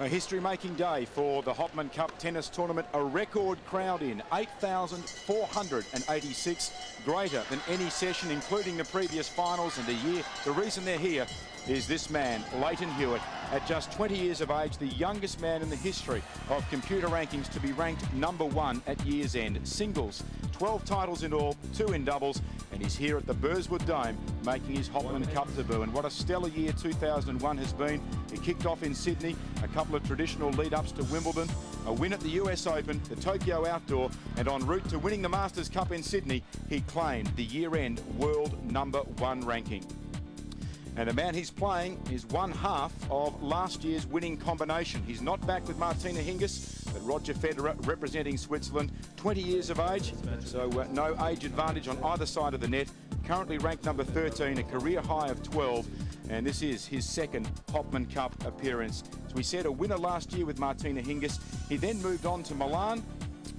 A history-making day for the Hopman Cup Tennis Tournament. A record crowd in, 8,486, greater than any session, including the previous finals and the year. The reason they're here is this man, Lleyton Hewitt, at just 20 years of age, the youngest man in the history of computer rankings to be ranked #1 at year's end. Singles, 12 titles in all, 2 in doubles, and he's here at the Burswood Dome making his Hopman Cup debut. And what a stellar year 2001 has been. It kicked off in Sydney, a couple of traditional lead-ups to Wimbledon, a win at the US Open, the Tokyo Outdoor, and en route to winning the Masters Cup in Sydney, he claimed the year-end world #1 ranking. And the man he's playing is one half of last year's winning combination. He's not back with Martina Hingis, but Roger Federer representing Switzerland, 20 years of age, so no age advantage on either side of the net. Currently ranked number 13, a career high of 12, and this is his second Hopman Cup appearance. As we said, a winner last year with Martina Hingis. He then moved on to Milan,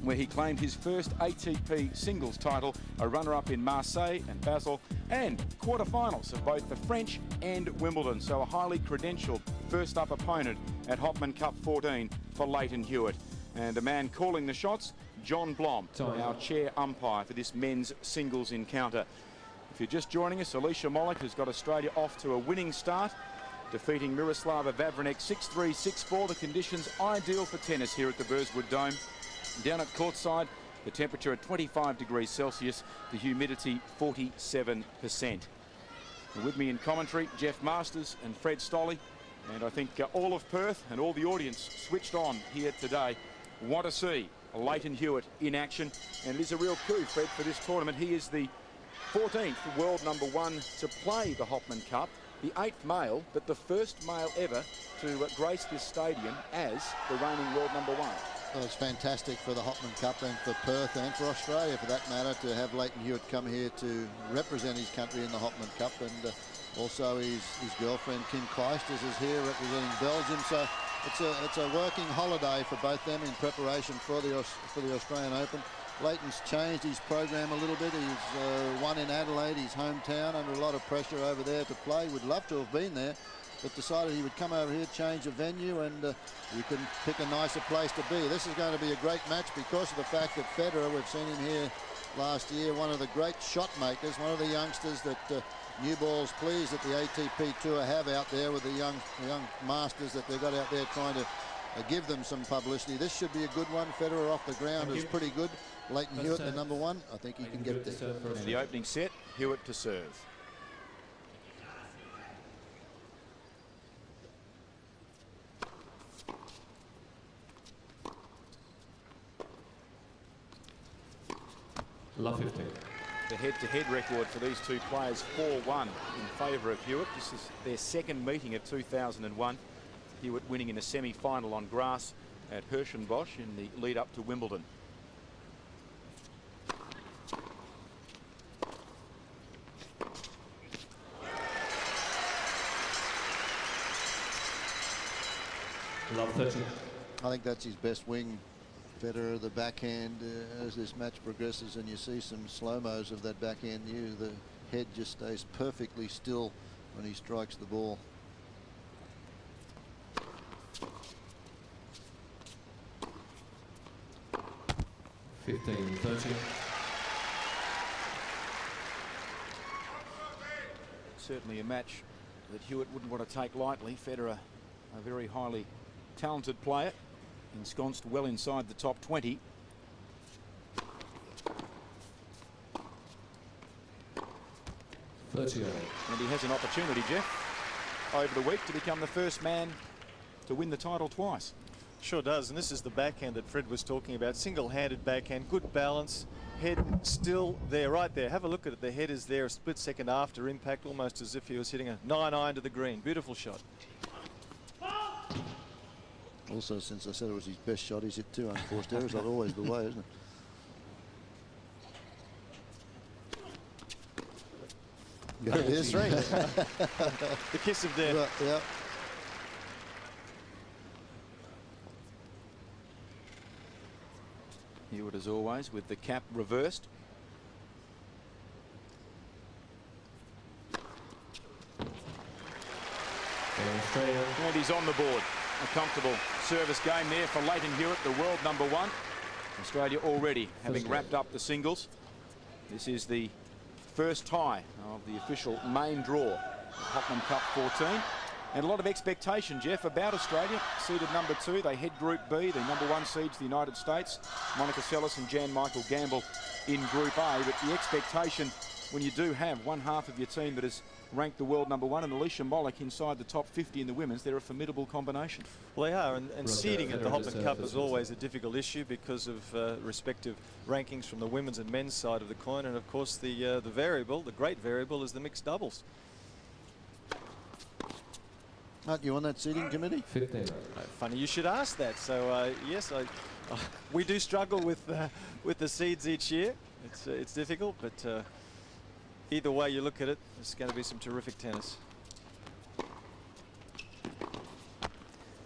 where he claimed his first ATP singles title, a runner-up in Marseille and Basel, and quarterfinals of both the French and Wimbledon. So a highly credentialed first-up opponent at Hopman Cup 14 for Lleyton Hewitt. And the man calling the shots, John Blom, our chair umpire for this men's singles encounter. If you're just joining us, Alicia Molik has got Australia off to a winning start, defeating Miroslava Vavrinec 6-3, 6-4. The conditions ideal for tennis here at the Burswood Dome. Down at courtside, the temperature at 25 degrees Celsius, the humidity 47%. And with me in commentary, Jeff Masters and Fred Stolley. And I think all of Perth and all the audience switched on here today want to see Lleyton Hewitt in action. And it is a real coup, Fred, for this tournament. He is the 14th world #1 to play the Hopman Cup, the 8th male, but the first male ever to grace this stadium as the reigning world #1. Well, it's fantastic for the Hopman Cup and for Perth and for Australia, for that matter, to have Lleyton Hewitt come here to represent his country in the Hopman Cup, and also his girlfriend Kim Kleisters is here representing Belgium. So it's a working holiday for both them in preparation for the Australian Open. Lleyton's changed his program a little bit. He's won in Adelaide, his hometown, under a lot of pressure over there to play. Would love to have been there, but decided he would come over here, change the venue, and you can pick a nicer place to be. This is going to be a great match because of the fact that Federer, we've seen him here last year, one of the great shot makers, one of the youngsters that new balls please that the ATP Tour have out there with the young masters that they've got out there trying to give them some publicity. This should be a good one. Federer off the ground is pretty good. Lleyton Hewitt, the #1, I think he can get there. And the opening set, Hewitt to serve. Love 15. The head-to-head record for these two players, 4-1 in favour of Hewitt. This is their second meeting of 2001. Hewitt winning in a semi-final on grass at Herschenbosch in the lead-up to Wimbledon. Love 13. I think that's his best wing, Federer, the backhand, as this match progresses and you see some slow-mos of that backhand, the head just stays perfectly still when he strikes the ball. Certainly a match that Hewitt wouldn't want to take lightly. Federer, a very highly talented player, ensconced well inside the top 20. And he has an opportunity, Jeff, over the week to become the first man to win the title twice. Sure does, and this is the backhand that Fred was talking about. Single-handed backhand, good balance, head still there, right there. Have a look at it. The head is there a split second after impact, almost as if he was hitting a 9-iron to the green. Beautiful shot. Also, since I said it was his best shot, he's hit 2 unforced errors. That's always the way, isn't it? Got it is. The kiss of death. Right, yeah. Hewitt, as always, with the cap reversed. And Australia. And he's on the board. A comfortable service game there for Leighton Hewitt, the world #1. Australia already having wrapped up the singles. This is the first tie of the official main draw of Hopman Cup 14. And a lot of expectation, Jeff, about Australia. Seeded #2, they head Group B. The #1 seeds the United States, Monica Seles and Jan Michael Gamble in Group A. But the expectation when you do have one half of your team that is ranked the world #1 and Alicia Molik inside the top 50 in the women's, they're a formidable combination. Well, they are, and seeding at the Hopman Cup is always a difficult issue because of respective rankings from the women's and men's side of the coin, and of course the variable, the great variable, is the mixed doubles. Aren't you on that seeding committee? 15. Funny you should ask that. So yes, we do struggle with the seeds each year. It's difficult, but either way you look at it, it's going to be some terrific tennis.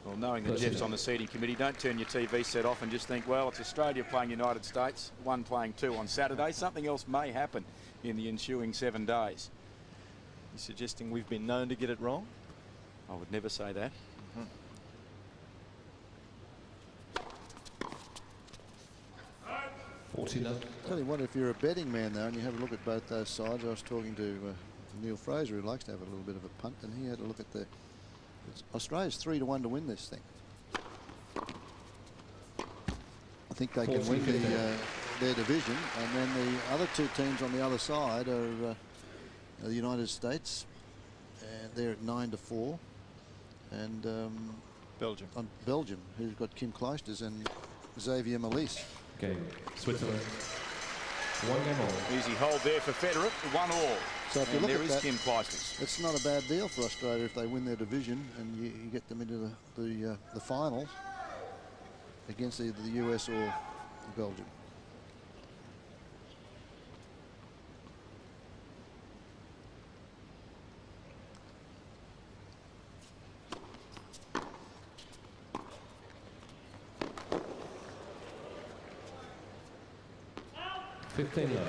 Well, knowing that Jeff's on the seeding committee, don't turn your TV set off and just think, well, it's Australia playing United States, one playing two on Saturday. Something else may happen in the ensuing 7 days. You're suggesting we've been known to get it wrong? I would never say that. Tell you what, if you're a betting man though, and you have a look at both those sides, I was talking to Neil Fraser, who likes to have a little bit of a punt, and he had a look at Australia's 3-1 to win this thing. I think they can win their division, and then the other two teams on the other side are the United States, and they're at 9-4, and Belgium, who's got Kim Clijsters and Xavier Malisse. Game, Switzerland. 1 game all. Easy hold there for Federer, 1-all. So if you look there at is that, Kim Clijsters. it's not a bad deal for Australia if they win their division and you get them into the finals against either the US or Belgium. $15 love.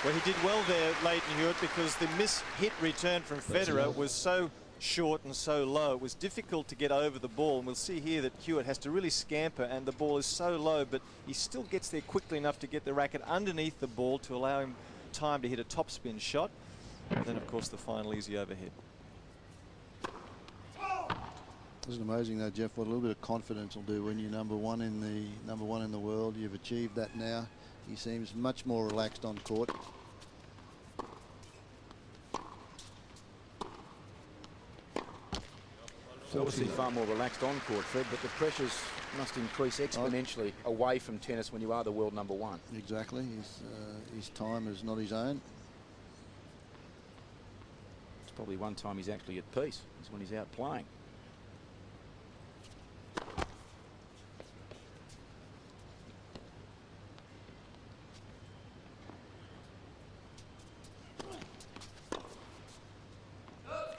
Well, he did well there, Leighton Hewitt, because the miss-hit return from Federer was so short and so low. It was difficult to get over the ball, and we'll see here that Hewitt has to really scamper, and the ball is so low, but he still gets there quickly enough to get the racket underneath the ball to allow him time to hit a topspin shot. And then, of course, the final easy overhead. Isn't it amazing though, Jeff, what a little bit of confidence will do when you're number one in the world. You've achieved that now. He seems much more relaxed on court. Obviously far more relaxed on court, Fred, but the pressures must increase exponentially away from tennis when you are the world #1. Exactly. His time is not his own. It's probably one time he's actually at peace. Is when he's out playing.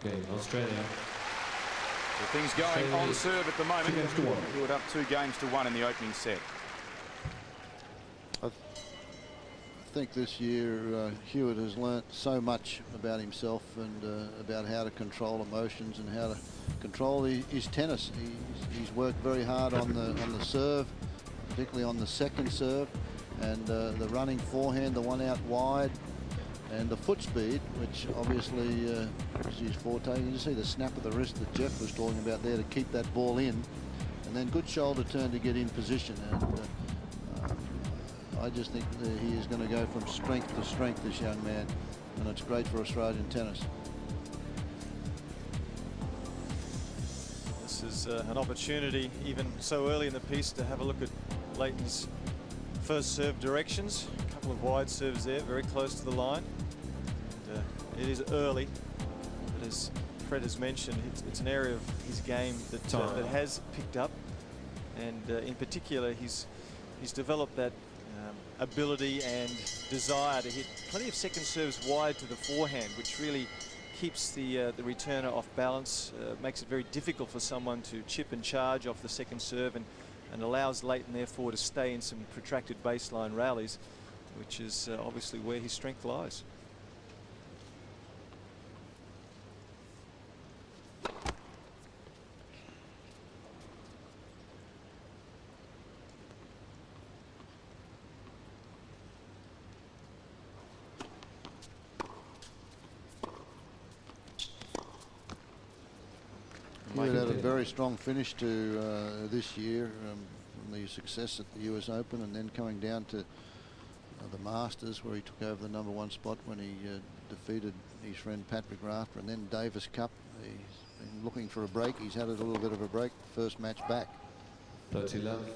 Game, Australia. Things going on serve at the moment. 2 games to 1. Hewitt up 2 games to 1 in the opening set. I think this year Hewitt has learnt so much about himself and about how to control emotions and how to control his tennis. He's worked very hard on the serve, particularly on the second serve, and the running forehand, the one out wide, and the foot speed, which obviously is his forte. You see the snap of the wrist that Jeff was talking about there to keep that ball in, and then good shoulder turn to get in position. And I just think that he is going to go from strength to strength, this young man, and it's great for Australian tennis. This is an opportunity, even so early in the piece, to have a look at Leighton's first serve directions. A couple of wide serves there, very close to the line. And, it is early, but as Fred has mentioned, it's an area of his game that has picked up, and in particular, he's developed that ability and desire to hit plenty of second serves wide to the forehand, which really keeps the returner off balance, makes it very difficult for someone to chip and charge off the second serve, and allows Leighton therefore to stay in some protracted baseline rallies, which is obviously where his strength lies. Hewitt had a very strong finish to this year from the success at the US Open, and then coming down to the Masters, where he took over the #1 spot when he defeated his friend Patrick Rafter, and then Davis Cup. He's been looking for a break. He's had a little bit of a break, first match back. 30 love.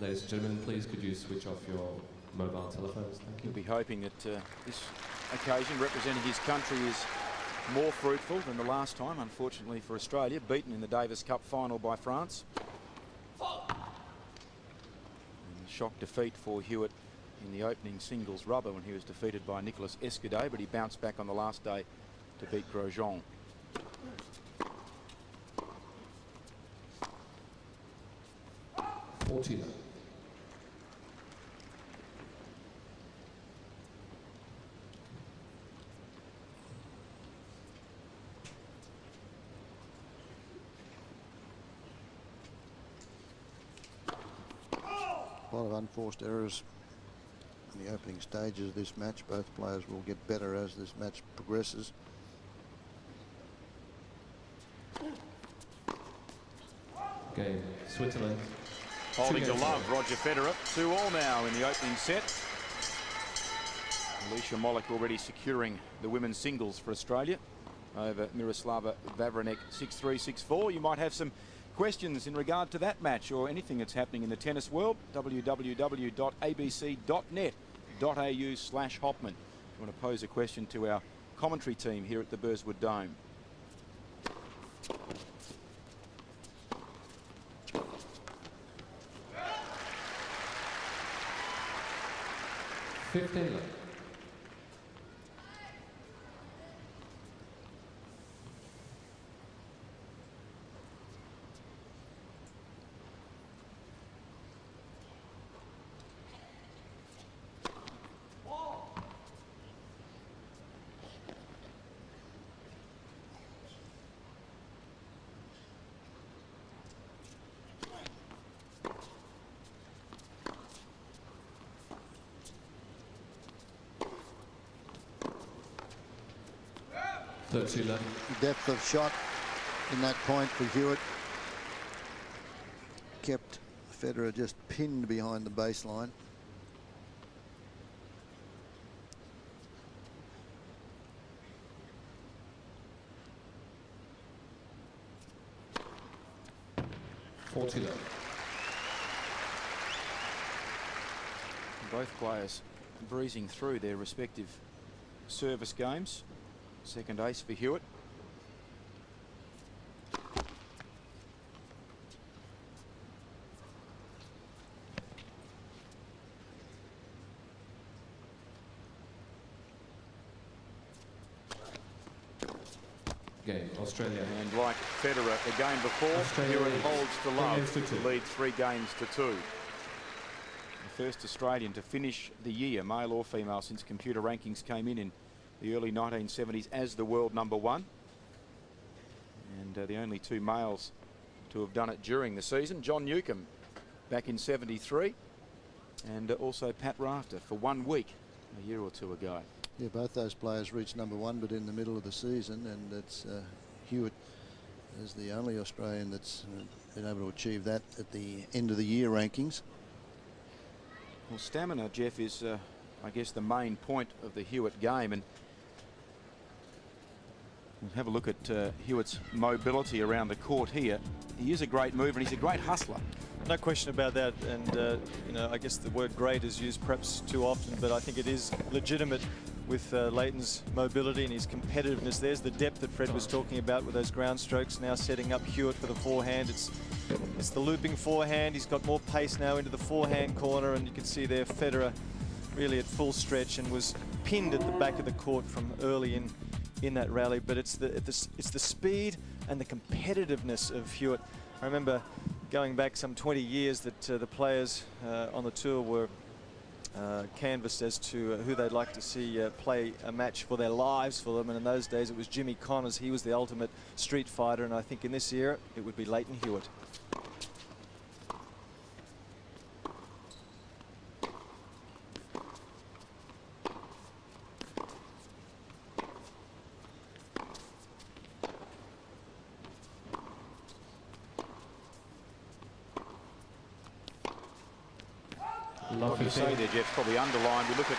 Ladies and gentlemen, please could you switch off your mobile telephones? Thank you. He'll be hoping that this occasion representing his country is more fruitful than the last time, unfortunately for Australia, beaten in the Davis Cup final by France. And shock defeat for Hewitt in the opening singles rubber when he was defeated by Nicolas Escudé, but he bounced back on the last day to beat Grosjean. A lot of unforced errors in the opening stages of this match. Both players will get better as this match progresses. Game, Switzerland. Holding to love, Roger Federer. 2-all now in the opening set. Alicia Molik already securing the women's singles for Australia over Miroslava Vavranek 6-3, 6-4. You might have some questions in regard to that match or anything that's happening in the tennis world. www.abc.net.au/Hopman. You want to pose a question to our commentary team here at the Burswood Dome. Depth of shot in that point for Hewitt kept Federer just pinned behind the baseline. Both players breezing through their respective service games. Second ace for Hewitt. Game, Australia. And like Federer the game before, Australia Hewitt holds to love to lead 3 games to 2. The first Australian to finish the year, male or female, since computer rankings came in the early 1970s as the world #1. And the only 2 males to have done it during the season. John Newcombe back in 73, and also Pat Rafter for 1 week a year or 2 ago. Yeah, both those players reached #1, but in the middle of the season, and it's Hewitt is the only Australian that's been able to achieve that at the end of the year rankings. Well, stamina, Jeff, is I guess the main point of the Hewitt game, and we'll have a look at Hewitt's mobility around the court here. He is a great mover and he's a great hustler. No question about that, and you know, I guess the word great is used perhaps too often, but I think it is legitimate with Leighton's mobility and his competitiveness. There's the depth that Fred was talking about with those ground strokes. Now setting up Hewitt for the forehand. It's the looping forehand. He's got more pace now into the forehand corner, and you can see there Federer really at full stretch and was pinned at the back of the court from early in that rally. But it's the speed and the competitiveness of Hewitt. I remember going back some 20 years that the players on the tour were canvassed as to who they'd like to see play a match for their lives for them, and in those days it was Jimmy Connors. He was the ultimate street fighter, and I think in this era it would be Lleyton Hewitt. What you say there, Jeff's probably underlined. We look at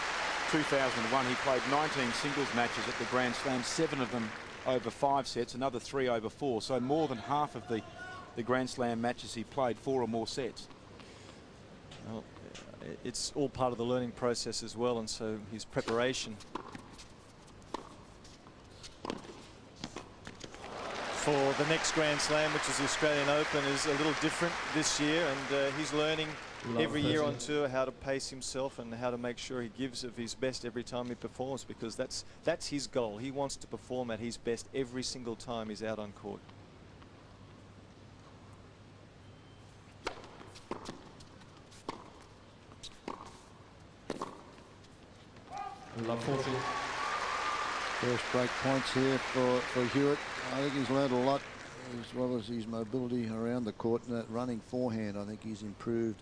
2001, he played 19 singles matches at the Grand Slam, 7 of them over 5 sets, another 3 over 4. So more than half of the Grand Slam matches he played 4 or more sets. Well, it's all part of the learning process as well, and so his preparation for the next Grand Slam, which is the Australian Open, is a little different this year, and he's learning every year on tour how to pace himself and how to make sure he gives of his best every time he performs, because that's his goal. He wants to perform at his best every single time he's out on court. Love 40. First break points here for Hewitt. I think he's learned a lot, as well as his mobility around the court and that running forehand. I think he's improved.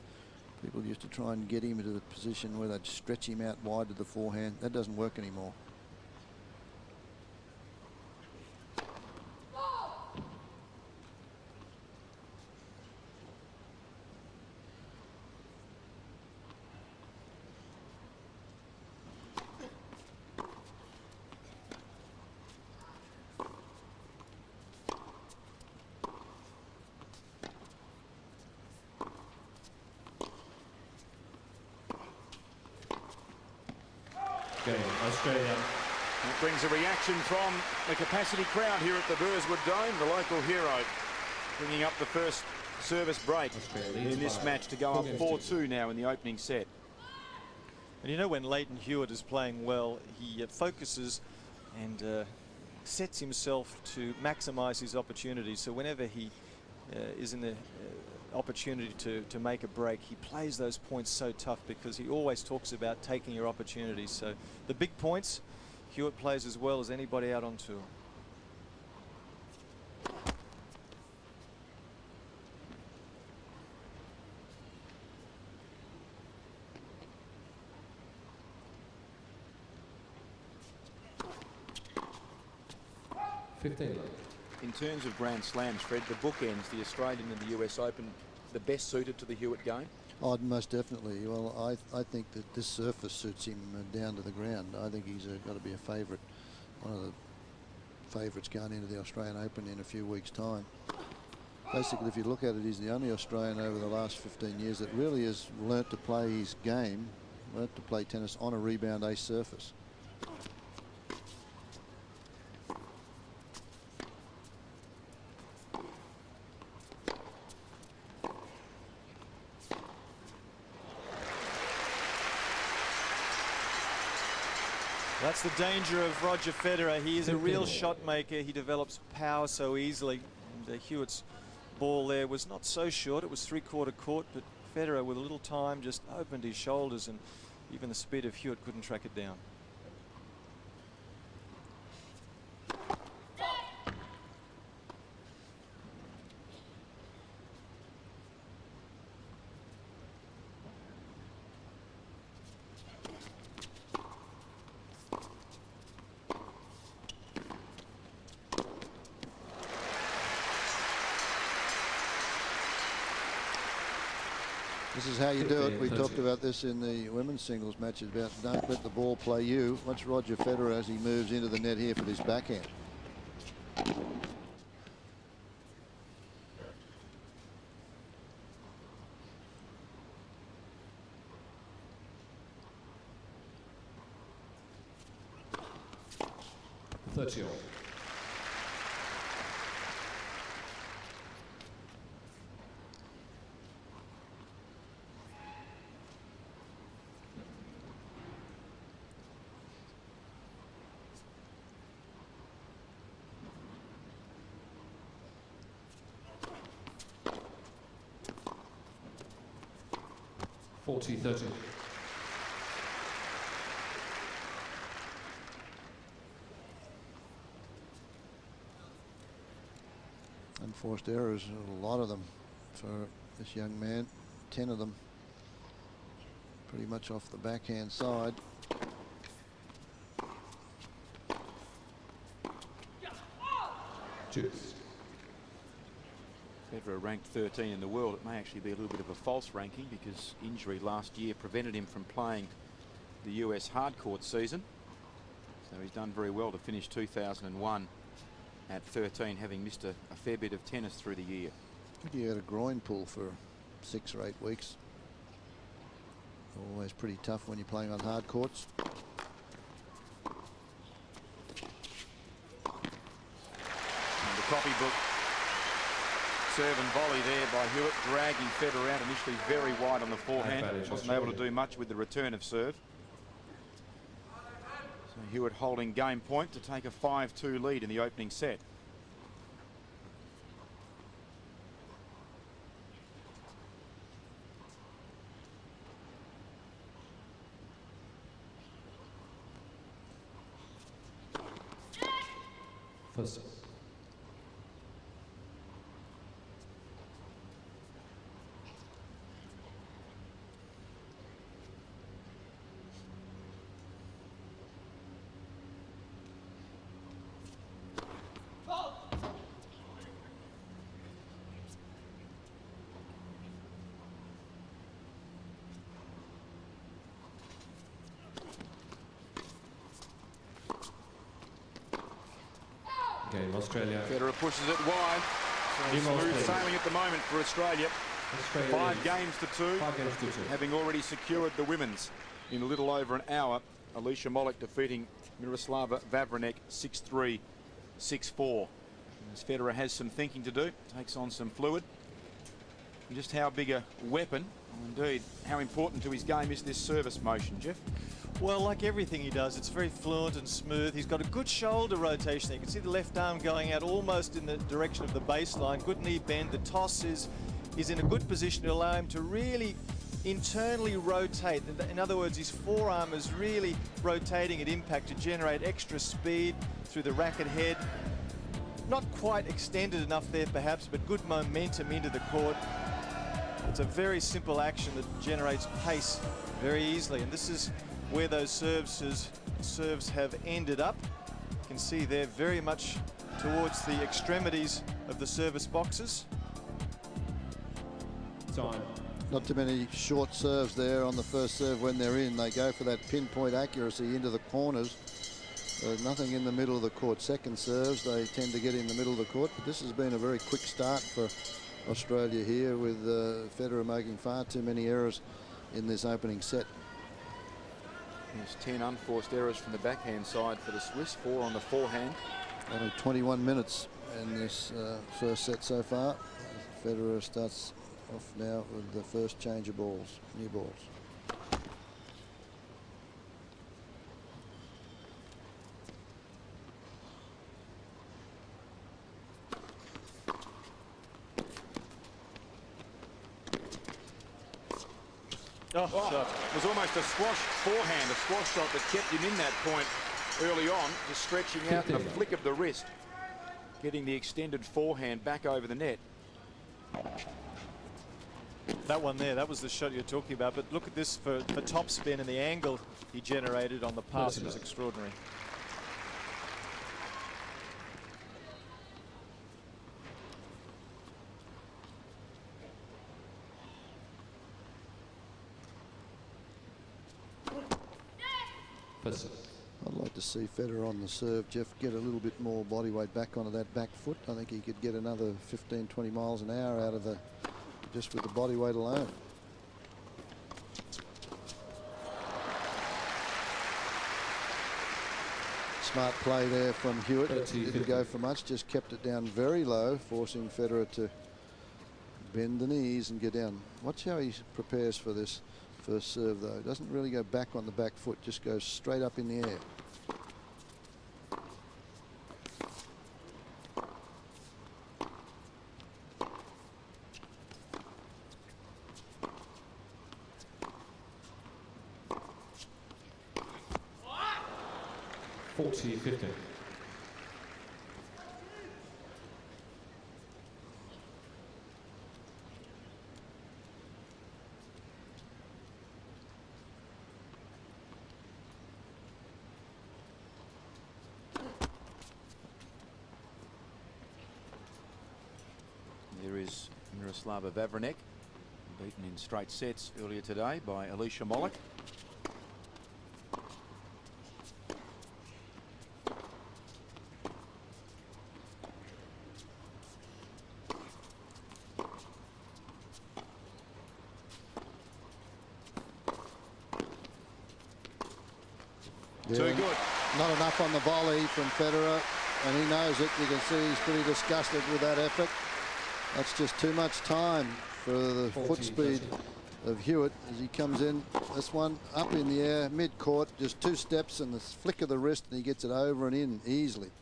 People used to try and get him into the position where they'd stretch him out wide to the forehand. That doesn't work anymore. Australia. That brings a reaction from the capacity crowd here at the Burswood Dome. The local hero bringing up the first service break in this match to go up 4-2 now in the opening set. And you know, when Lleyton Hewitt is playing well, he focuses and sets himself to maximize his opportunities. So whenever he is in the opportunity to make a break, he plays those points so tough, because he always talks about taking your opportunities. So the big points, Hewitt plays as well as anybody out on tour. In terms of Grand Slams, Fred, the bookends, the Australian and the US Open, the best suited to the Hewitt game? Oh, most definitely. Well, I think that this surface suits him down to the ground. I think he's got to be a favourite, one of the favourites going into the Australian Open in a few weeks' time. Basically, if you look at it, he's the only Australian over the last 15 years that really has learnt to play his game, learnt to play tennis on a rebound ace surface. That's the danger of Roger Federer. He is a real shot maker. He develops power so easily. And Hewitt's ball there was not so short. It was three-quarter court, but Federer, with a little time, just opened his shoulders, and even the speed of Hewitt couldn't track it down. This is how you do it. We talked about this in the women's singles matches about don't let the ball play you. Watch Roger Federer as he moves into the net here for this backhand. 30 all. (40-30). Unforced errors, a lot of them for this young man. 10 of them pretty much off the backhand side. Juice. Federer ranked 13 in the world. It may actually be a little bit of a false ranking because injury last year prevented him from playing the US hardcourt season. So he's done very well to finish 2001 at 13, having missed a fair bit of tennis through the year. I think he had a groin pull for 6 or 8 weeks. Always pretty tough when you're playing on hard courts. And the copybook serve and volley there by Hewitt, dragging Federer out initially very wide on the forehand. Wasn't able to do much with the return of serve. So Hewitt holding game point to take a 5-2 lead in the opening set. First. Game Australia. Federer pushes it wide. So smooth sailing at the moment for Australia. 5 games to 2. 5 games to 2. Having already secured the women's in a little over an hour. Alicia Molik defeating Miroslava Vavranek 6-3, 6-4. As Federer has some thinking to do, takes on some fluid. And just how big a weapon, or indeed how important to his game is this service motion, Jeff? Well, like everything he does, it's very fluent and smooth. He's got a good shoulder rotation. You can see the left arm going out almost in the direction of the baseline. Good knee bend. The toss is in a good position to allow him to really internally rotate. In other words, his forearm is really rotating at impact to generate extra speed through the racket head. Not quite extended enough there perhaps, but good momentum into the court. It's a very simple action that generates pace very easily, and this is where those serves have ended up. You can see they're very much towards the extremities of the service boxes. Time. Not too many short serves there on the first serve when they're in. They go for that pinpoint accuracy into the corners. There's nothing in the middle of the court. Second serves, they tend to get in the middle of the court. But this has been a very quick start for Australia here, with Federer making far too many errors in this opening set. There's 10 unforced errors from the backhand side for the Swiss, 4 on the forehand. Only 21 minutes in this first set so far. Federer starts off now with the first change of balls, new balls. It was almost a squash forehand, a squash shot that kept him in that point early on, just stretching out and a flick of the wrist, getting the extended forehand back over the net. That one there, that was the shot you're talking about, but look at this for top spin, and the angle he generated on the pass was extraordinary. I'd like to see Federer on the serve, Jeff, get a little bit more body weight back onto that back foot. I think he could get another 15, 20 miles an hour out of the, just with the body weight alone. Smart play there from Hewitt. 30, Didn't go for much, just kept it down very low, forcing Federer to bend the knees and get down. Watch how he prepares for this first serve, though. Doesn't really go back on the back foot, just goes straight up in the air. $40-50. There is Miroslava Vavrinek, beaten in straight sets earlier today by Alicia Molik. Yeah, Too good. Not enough on the volley from Federer, and he knows it. You can see he's pretty disgusted with that effort. That's just too much time for the foot speed of Hewitt as he comes in. This one up in the air, mid-court, just 2 steps and the flick of the wrist, and he gets it over and in easily.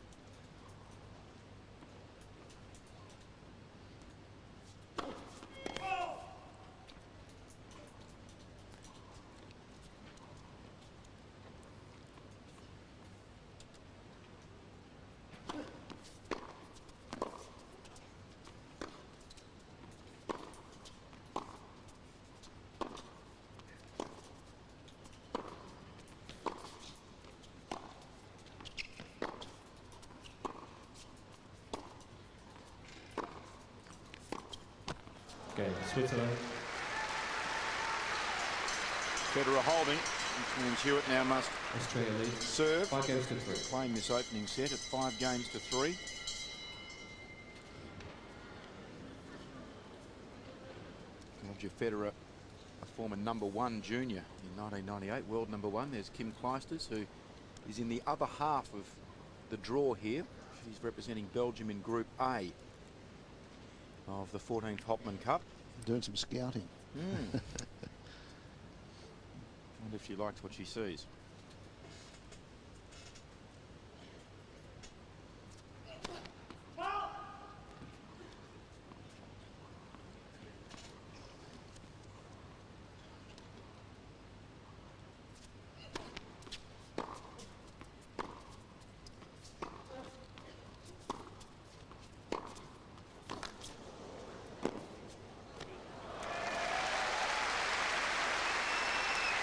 Game, Switzerland. Federer holding, which means Hewitt now must Australia lead. serve. 5 games to 3. Playing this opening set at 5 games to 3. Roger Federer, a former #1 junior in 1998, world #1. There's Kim Clijsters, who is in the other half of the draw here. She's representing Belgium in Group A of the 14th Hopman Cup. Doing some scouting. Wonder if she likes what she sees.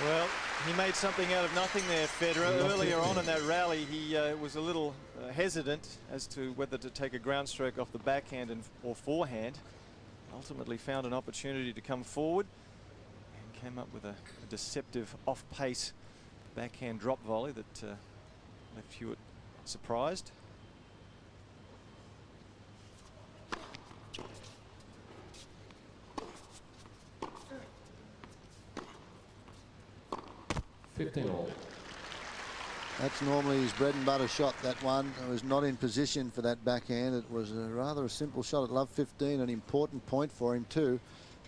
Well, he made something out of nothing there, Federer. Earlier on in that rally, he was a little hesitant as to whether to take a ground stroke off the backhand or forehand. Ultimately found an opportunity to come forward and came up with a deceptive off-pace backhand drop volley that left Hewitt surprised. $15 That's normally his bread and butter shot, that one. It was not in position for that backhand. It was rather a simple shot at love 15, an important point for him too.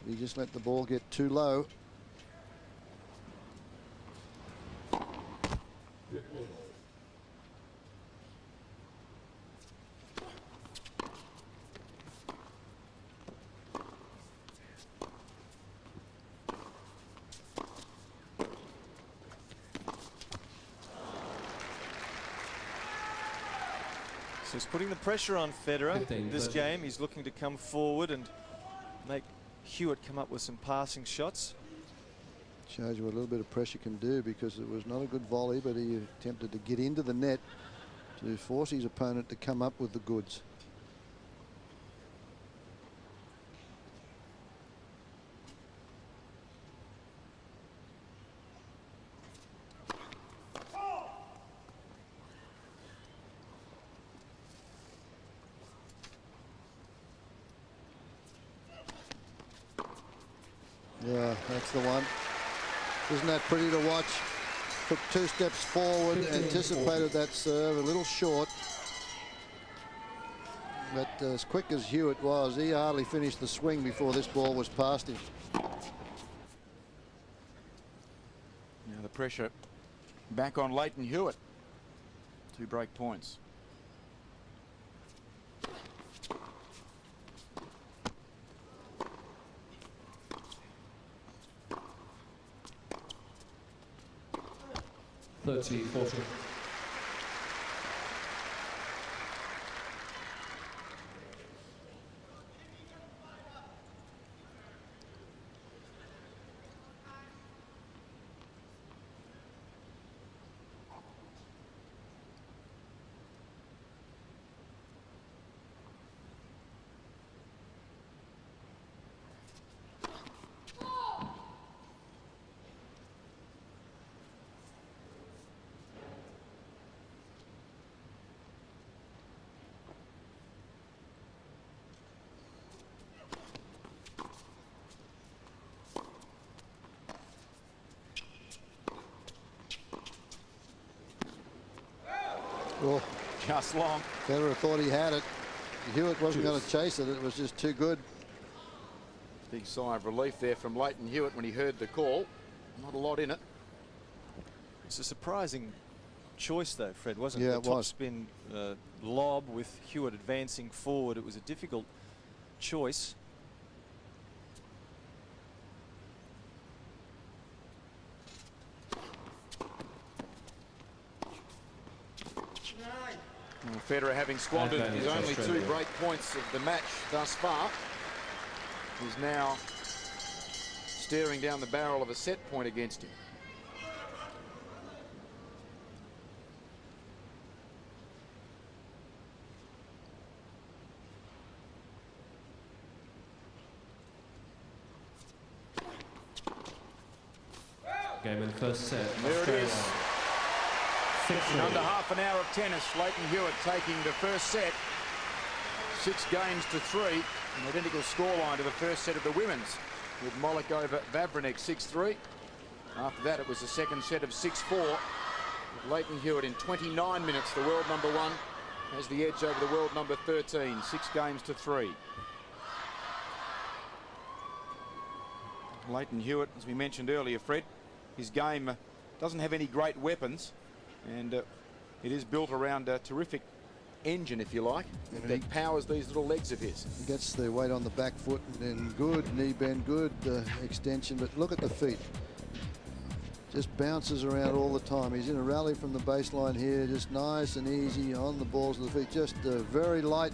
He just let the ball get too low. So he's putting the pressure on Federer. 15, This 30. game, he's looking to come forward and make Hewitt come up with some passing shots. Shows you what a little bit of pressure can do, because it was not a good volley, but he attempted to get into the net to force his opponent to come up with the goods. Yeah, that's the one. Isn't that pretty to watch? took 2 steps forward, anticipated that serve, a little short. But as quick as Hewitt was, he hardly finished the swing before this ball was past him. Now the pressure back on Leighton Hewitt. 2 break points. $30, $40. Oh, Just long. Federer thought he had it. Hewitt wasn't going to chase it. It was just too good. Big sigh of relief there from Leighton Hewitt when he heard the call. Not a lot in it. It's a surprising choice though, Fred, wasn't it? Yeah, The it top was. spin lob with Hewitt advancing forward. It was a difficult choice. Well, Federer, having squandered his only 2 break points of the match thus far, is now staring down the barrel of a set point against him. Game in first set. There it is. In under 6-4. half an hour of tennis, Leighton Hewitt taking the first set. 6 games to 3. An identical scoreline to the first set of the women's, with Mollick over Vavrinec 6-3. After that, it was the second set of 6-4. With Leighton Hewitt in 29 minutes, the world number 1 has the edge over the world number 13. 6 games to 3. Leighton Hewitt, as we mentioned earlier, Fred, his game doesn't have any great weapons, and it is built around a terrific engine, if you like, that powers these little legs of his. He gets the weight on the back foot and good knee bend, good extension, but look at the feet. Just bounces around all the time. He's in a rally from the baseline here, just nice and easy on the balls of the feet, just very light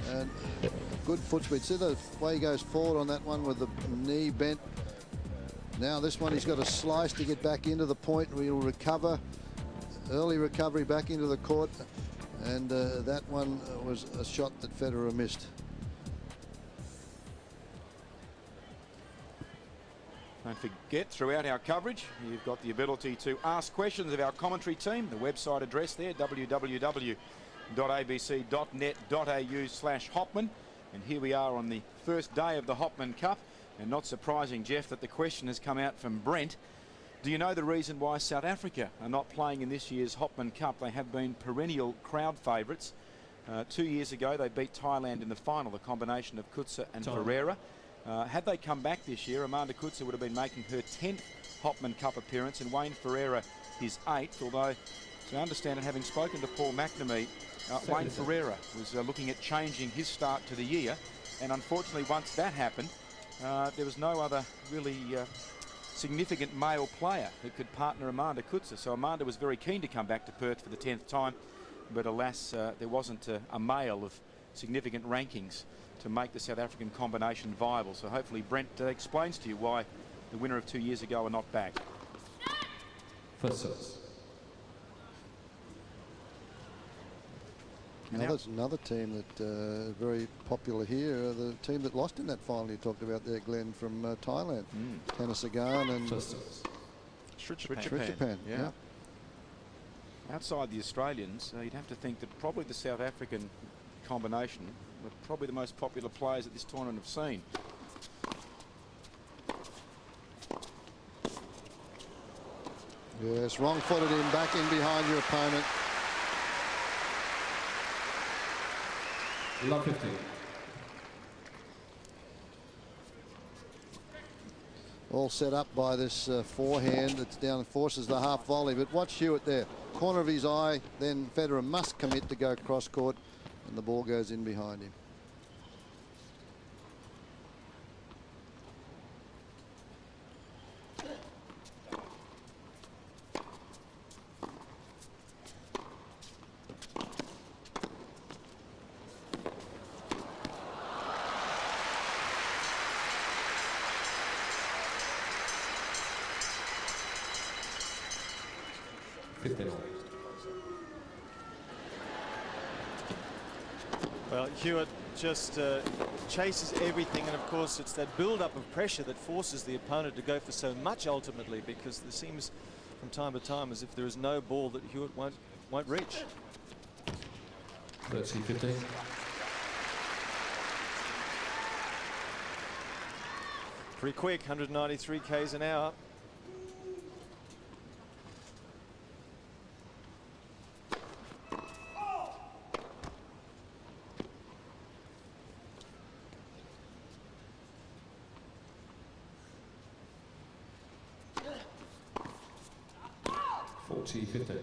and good foot speed. See the way he goes forward on that one with the knee bent. Now this one, he's got a slice to get back into the point. He'll recover, early recovery back into the court, and that one was a shot that Federer missed. Don't forget, throughout our coverage, you've got the ability to ask questions of our commentary team. The website address there, www.abc.net.au/Hopman. And here we are on the first day of the Hopman Cup. And not surprising, Jeff, that the question has come out from Brent. Do you know the reason why South Africa are not playing in this year's Hopman Cup? They have been perennial crowd favourites. 2 years ago, they beat Thailand in the final, the combination of Coetzee and Ferreira. Had they come back this year, Amanda Coetzee would have been making her 10th Hopman Cup appearance and Wayne Ferreira his 8th, although, as I understand it, having spoken to Paul McNamee, Wayne Ferreira was looking at changing his start to the year, and unfortunately once that happened, there was no other really significant male player that could partner Amanda Coetzee. So Amanda was very keen to come back to Perth for the 10th time, but alas, there wasn't a male of significant rankings to make the South African combination viable. So hopefully Brent explains to you why the winner of 2 years ago are not back. First service. Another team that very popular here, the team that lost in that final you talked about there, Glenn, from Thailand. Tanasagan and Srichapan. Yeah. Outside the Australians, you'd have to think that probably the South African combination were probably the most popular players that this tournament have seen. Yes, wrong-footed him back in behind your opponent. Love 15. All set up by this forehand that's down and forces the half volley. But watch Hewitt there. Corner of his eye, then Federer must commit to go cross court, and the ball goes in behind him. Well, Hewitt just chases everything, and of course it's that build-up of pressure that forces the opponent to go for so much ultimately, because there seems from time to time as if there is no ball that Hewitt won't reach. 13-15. Pretty quick, 193 k's an hour. T15.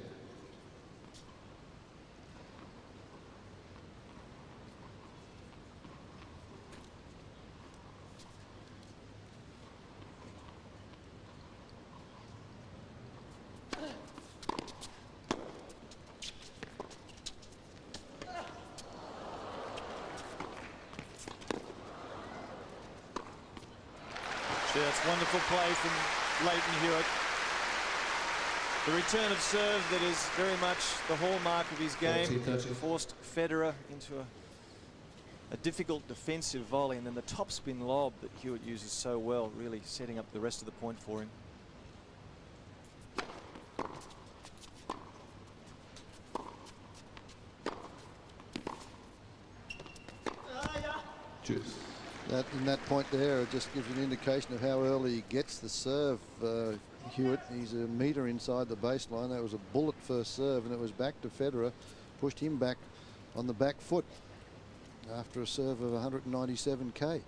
That's wonderful play from Leighton Hewitt. The return of serve that is very much the hallmark of his game. Forced Federer into a difficult defensive volley, and then the topspin lob that Hewitt uses so well, really setting up the rest of the point for him. Juice. In that point there, it just gives you an indication of how early he gets the serve. Hewitt, he's a metre inside the baseline. That was a bullet first serve, and it was back to Federer, pushed him back on the back foot after a serve of 197k.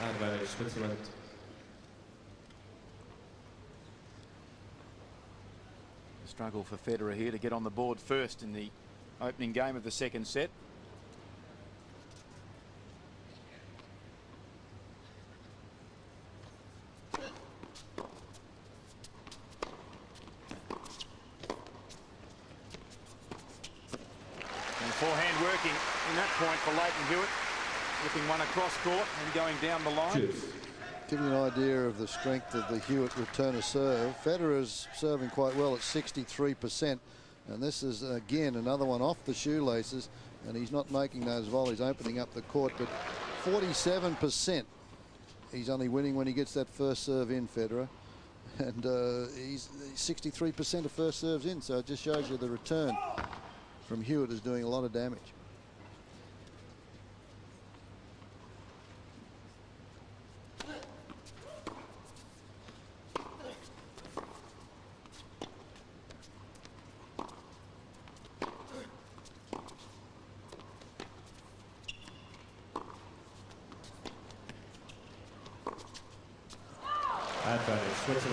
Advantage Switzerland. Struggle for Federer here to get on the board first in the opening game of the second set. And forehand working in that point for Leighton Hewitt. Whipping one across court and going down the line. Juice. Give you an idea of the strength of the Hewitt return of serve. Federer's serving quite well at 63%. And this is, again, another one off the shoelaces. And he's not making those volleys opening up the court. But 47%. He's only winning when he gets that first serve in, Federer. And he's 63% of first serves in. So it just shows you the return from Hewitt is doing a lot of damage.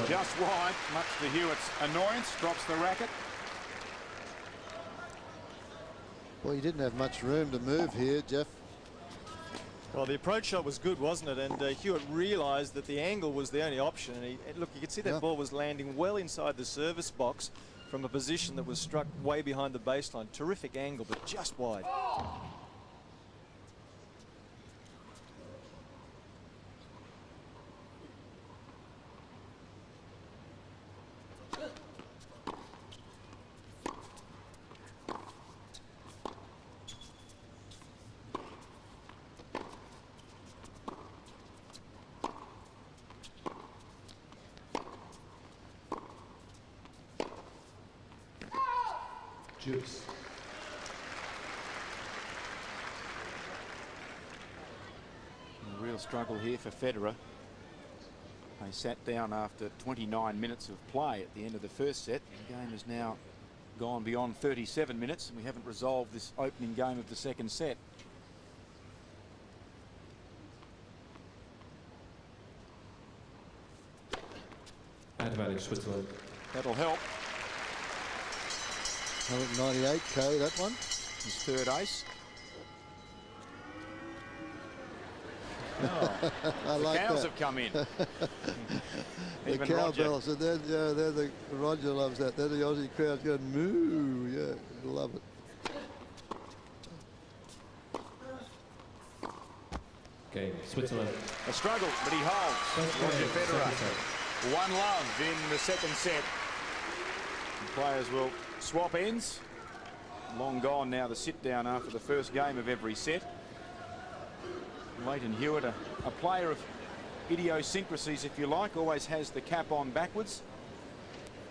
Just wide, much to Hewitt's annoyance, drops the racket. Well, he didn't have much room to move here, Jeff. Well, the approach shot was good, wasn't it? And Hewitt realised that the angle was the only option. And look, you could see that ball was landing well inside the service box from a position that was struck way behind the baseline. Terrific angle, but just wide. Juice. A real struggle here for Federer. They sat down after 29 minutes of play at the end of the first set. The game has now gone beyond 37 minutes, and we haven't resolved this opening game of the second set. Advantage Switzerland. That'll help. 198k, that one. His third ace. I The like cows that. have come in. The Even Roger. cowbells, and then the Roger loves that. Then the Aussie crowd's going moo. Yeah, love it. Game Switzerland. A struggle, but he holds. Roger Federer. 1-love in the second set. The players will swap ends. Long gone now the sit down after the first game of every set. Leighton Hewitt, a player of idiosyncrasies, if you like, always has the cap on backwards.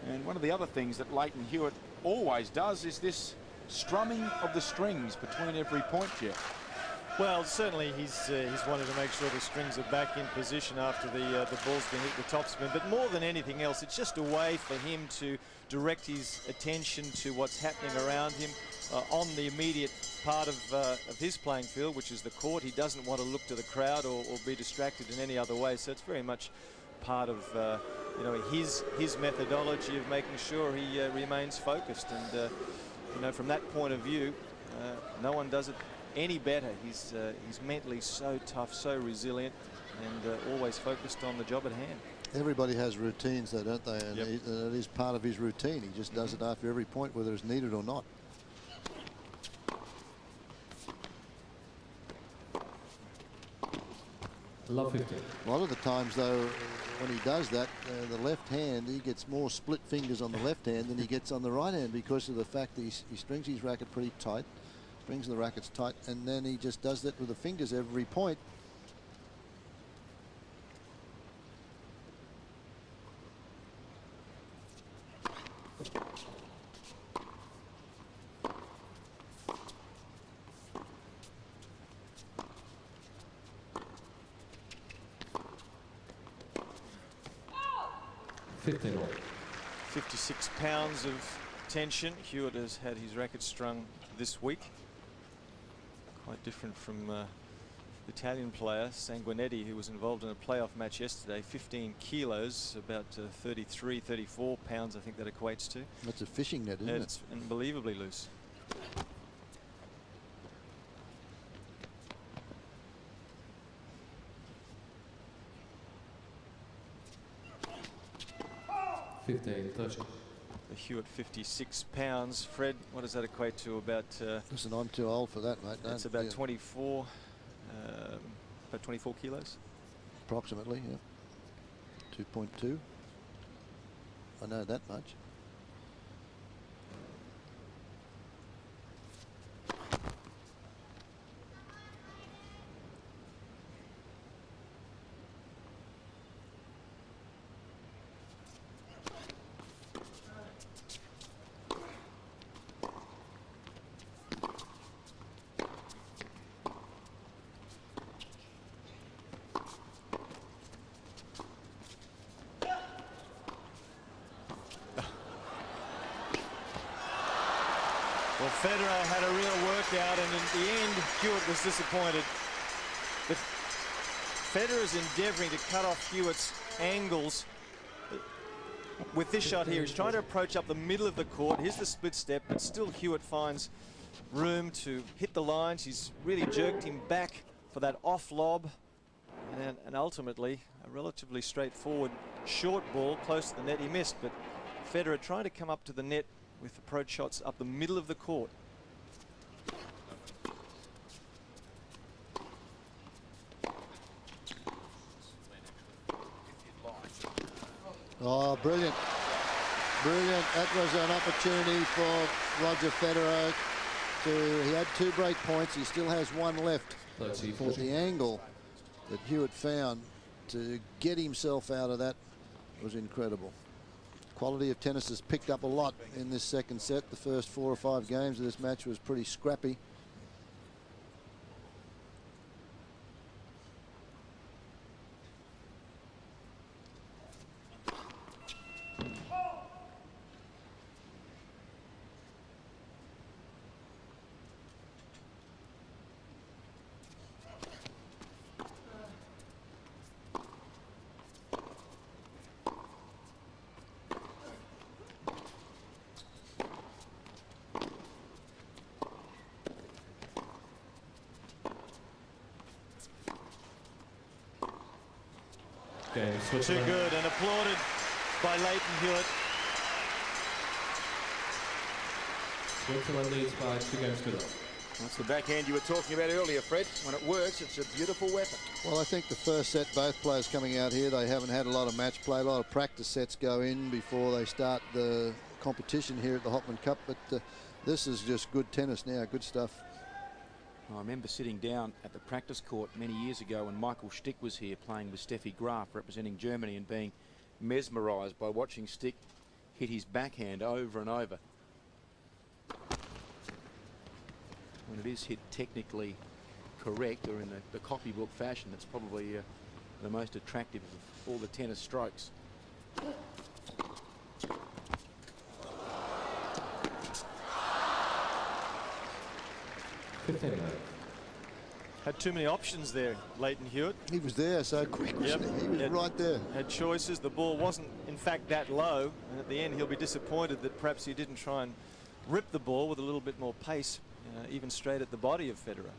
And one of the other things that Leighton Hewitt always does is this strumming of the strings between every point, Jeff. Well, certainly he's wanted to make sure the strings are back in position after the ball's been hit the topspin. But more than anything else, it's just a way for him to direct his attention to what's happening around him on the immediate part of his playing field, which is the court. He doesn't want to look to the crowd or be distracted in any other way. So it's very much part of you know, his methodology of making sure he remains focused. And you know, from that point of view, no one does it any better. He's mentally so tough, so resilient, and always focused on the job at hand. Everybody has routines, though, don't they? And it is part of his routine. He just does it after every point, whether it's needed or not. Love 50. A lot of the times, though, when he does that, the left hand, he gets more split fingers on the left hand than he gets on the right hand because of the fact that he strings his racket pretty tight, brings the rackets tight, and then he just does that with the fingers every point. $15 all. 56 pounds of tension. Hewitt has had his racket strung this week. Quite different from the Italian player Sanguinetti, who was involved in a playoff match yesterday. 15 kilos, about 33, 34 pounds, I think that equates to. That's a fishing net, isn't it? It's unbelievably loose. $15.30. The Hewitt 56 pounds. Fred, what does that equate to? About Listen, I'm too old for that, mate. that's about 24 kilos. Approximately, yeah. 2.2. I know that much. Well, Federer had a real workout, and in the end, Hewitt was disappointed. But Federer's endeavouring to cut off Hewitt's angles with this shot here. He's trying to approach up the middle of the court. Here's the split step, but still Hewitt finds room to hit the lines. He's really jerked him back for that off lob, and ultimately a relatively straightforward short ball close to the net. He missed, but Federer trying to come up to the net with approach shots up the middle of the court. Oh, brilliant. Brilliant. That was an opportunity for Roger Federer he had 2 break points. He still has 1 left. But the angle that Hewitt found to get himself out of that was incredible. quality of tennis has picked up a lot in this second set. The first 4 or 5 games of this match was pretty scrappy. Game, Too good, and applauded by Leighton Hewitt. Switzerland leads by 2 games to 0. That's the backhand you were talking about earlier, Fred. When it works, it's a beautiful weapon. Well, I think the first set, both players coming out here, they haven't had a lot of match play. A lot of practice sets go in before they start the competition here at the Hopman Cup. But this is just good tennis now, good stuff. I remember sitting down at the practice court many years ago when Michael Stick was here playing with Steffi Graf representing Germany, and being mesmerised by watching Stick hit his backhand over and over. When it is hit technically correct, or in the copybook fashion, it's probably the most attractive of all the tennis strokes. 15 minutes. Had too many options there, Leighton Hewitt. He was there so quick, wasn't he? He was right there. Had choices. The ball wasn't, in fact, that low. And at the end, he'll be disappointed that perhaps he didn't try and rip the ball with a little bit more pace, even straight at the body of Federer.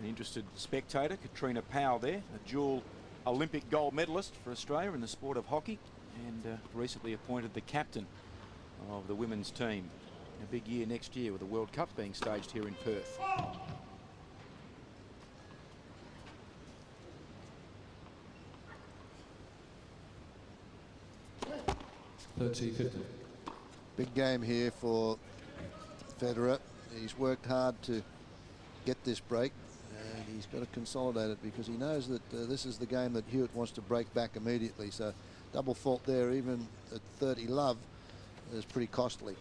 An interested spectator, Katrina Powell there, a dual Olympic gold medalist for Australia in the sport of hockey, and recently appointed the captain of the women's team. A big year next year with the World Cup being staged here in Perth. Big game here for Federer. He's worked hard to get this break, and he's got to consolidate it because he knows that this is the game that Hewitt wants to break back immediately. So double fault there, even at 30 love, is pretty costly.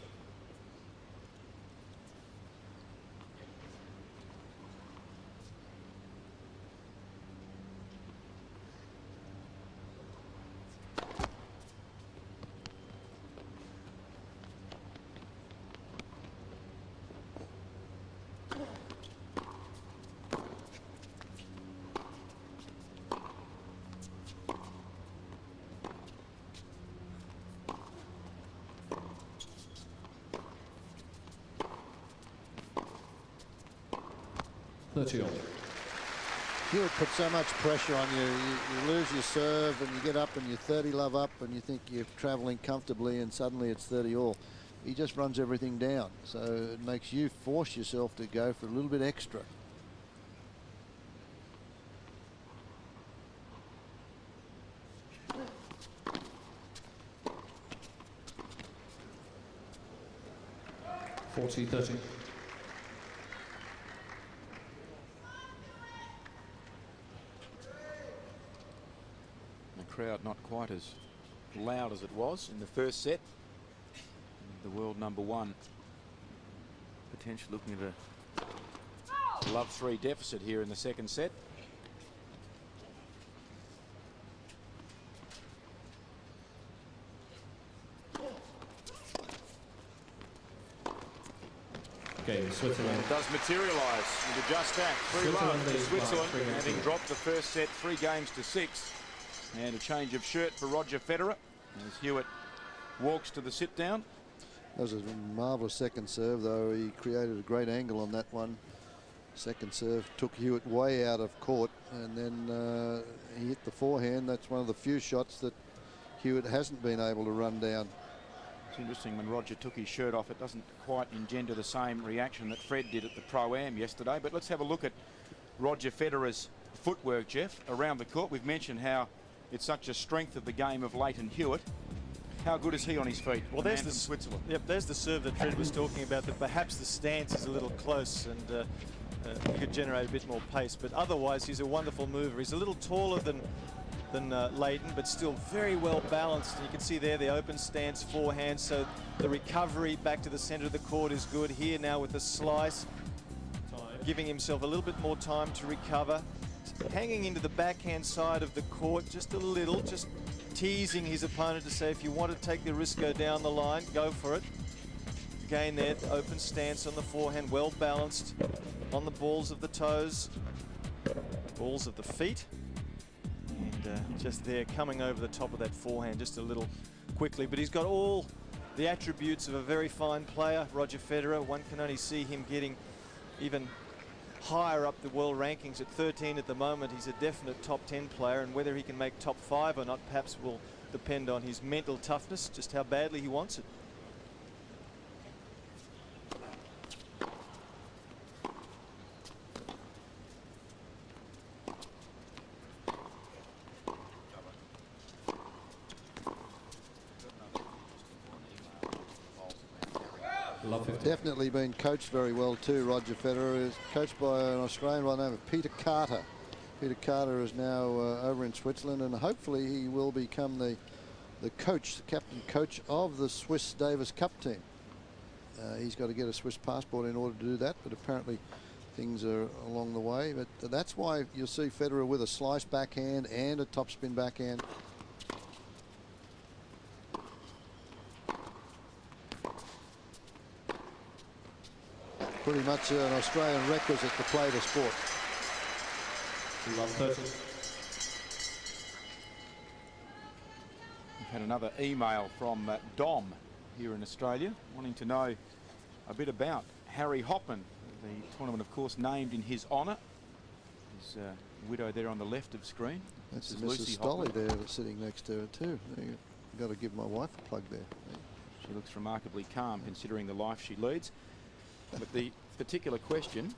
Hewitt put so much pressure on you. You lose your serve and you get up and you're 30 love up and you think you're travelling comfortably, and suddenly it's 30 all. He just runs everything down, so it makes you force yourself to go for a little bit extra. (40-30). Crowd not quite as loud as it was in the first set. The world #1 potentially looking at a love 3 deficit here in the second set. Game, Switzerland. And it does materialise into just that. 3-love to Switzerland, having dropped the first set 3 games to 6. And a change of shirt for Roger Federer as Hewitt walks to the sit down. That was a marvellous second serve, though. He created a great angle on that one. Second serve took Hewitt way out of court, and then he hit the forehand. That's one of the few shots that Hewitt hasn't been able to run down. It's interesting, when Roger took his shirt off, it doesn't quite engender the same reaction that Fred did at the Pro-Am yesterday. But let's have a look at Roger Federer's footwork, Jeff, around the court. We've mentioned how It's such a strength of the game of Leighton Hewitt. How good is he on his feet? Well, the there's man the from Switzerland. Yep, there's the serve that Fred was talking about, that perhaps the stance is a little close and he could generate a bit more pace. But otherwise, he's a wonderful mover. He's a little taller than Leighton, but still very well balanced. And you can see there the open stance forehand, so the recovery back to the center of the court is good. Here now with the slice, giving himself a little bit more time to recover. Hanging into the backhand side of the court just a little, just teasing his opponent to say, if you want to take the risk, go down the line, go for it. Again there, the open stance on the forehand, well balanced on the balls of the toes, balls of the feet. And just there, coming over the top of that forehand just a little quickly. But he's got all the attributes of a very fine player, Roger Federer. One can only see him getting even higher up the world rankings. At 13 at the moment, he's a definite top 10 player, and whether he can make top 5 or not perhaps will depend on his mental toughness, just how badly he wants it. Definitely been coached very well too. Roger Federer is coached by an Australian by the name of Peter Carter. Peter Carter is now over in Switzerland, and hopefully he will become the coach, the captain coach of the Swiss Davis Cup team. He's got to get a Swiss passport in order to do that, but apparently things are along the way. But that's why you'll see Federer with a slice backhand and a topspin backhand. Pretty much an Australian requisite to play the sport. We've had another email from Dom here in Australia wanting to know a bit about Harry Hopman. The tournament, of course, named in his honour. His widow there on the left of screen. That's Mrs. Stolley there that's sitting next to her too. You've got to give my wife a plug there. She looks remarkably calm considering the life she leads. But the particular question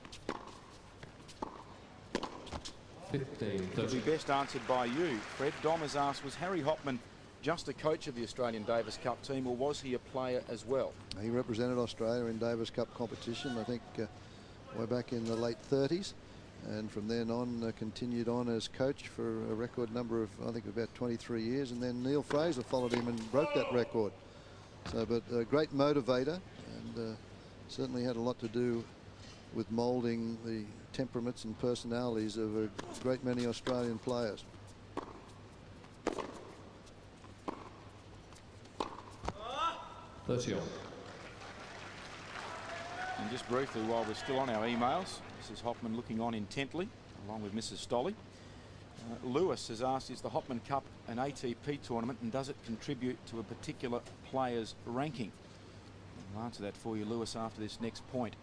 15, will be best answered by you, Fred. Dom has asked, was Harry Hopman just a coach of the Australian Davis Cup team, or was he a player as well? He represented Australia in Davis Cup competition, I think, way back in the late 30s. And from then on, continued on as coach for a record number of, I think, about 23 years. And then Neil Fraser followed him and broke that record. So, but a great motivator, and certainly had a lot to do with moulding the temperaments and personalities of a great many Australian players. on. And just briefly, while we're still on our emails, Mrs. Hopman looking on intently, along with Mrs. Stolley. Lewis has asked, is the Hopman Cup an ATP tournament, and does it contribute to a particular player's ranking? I'll answer that for you, Lewis, after this next point.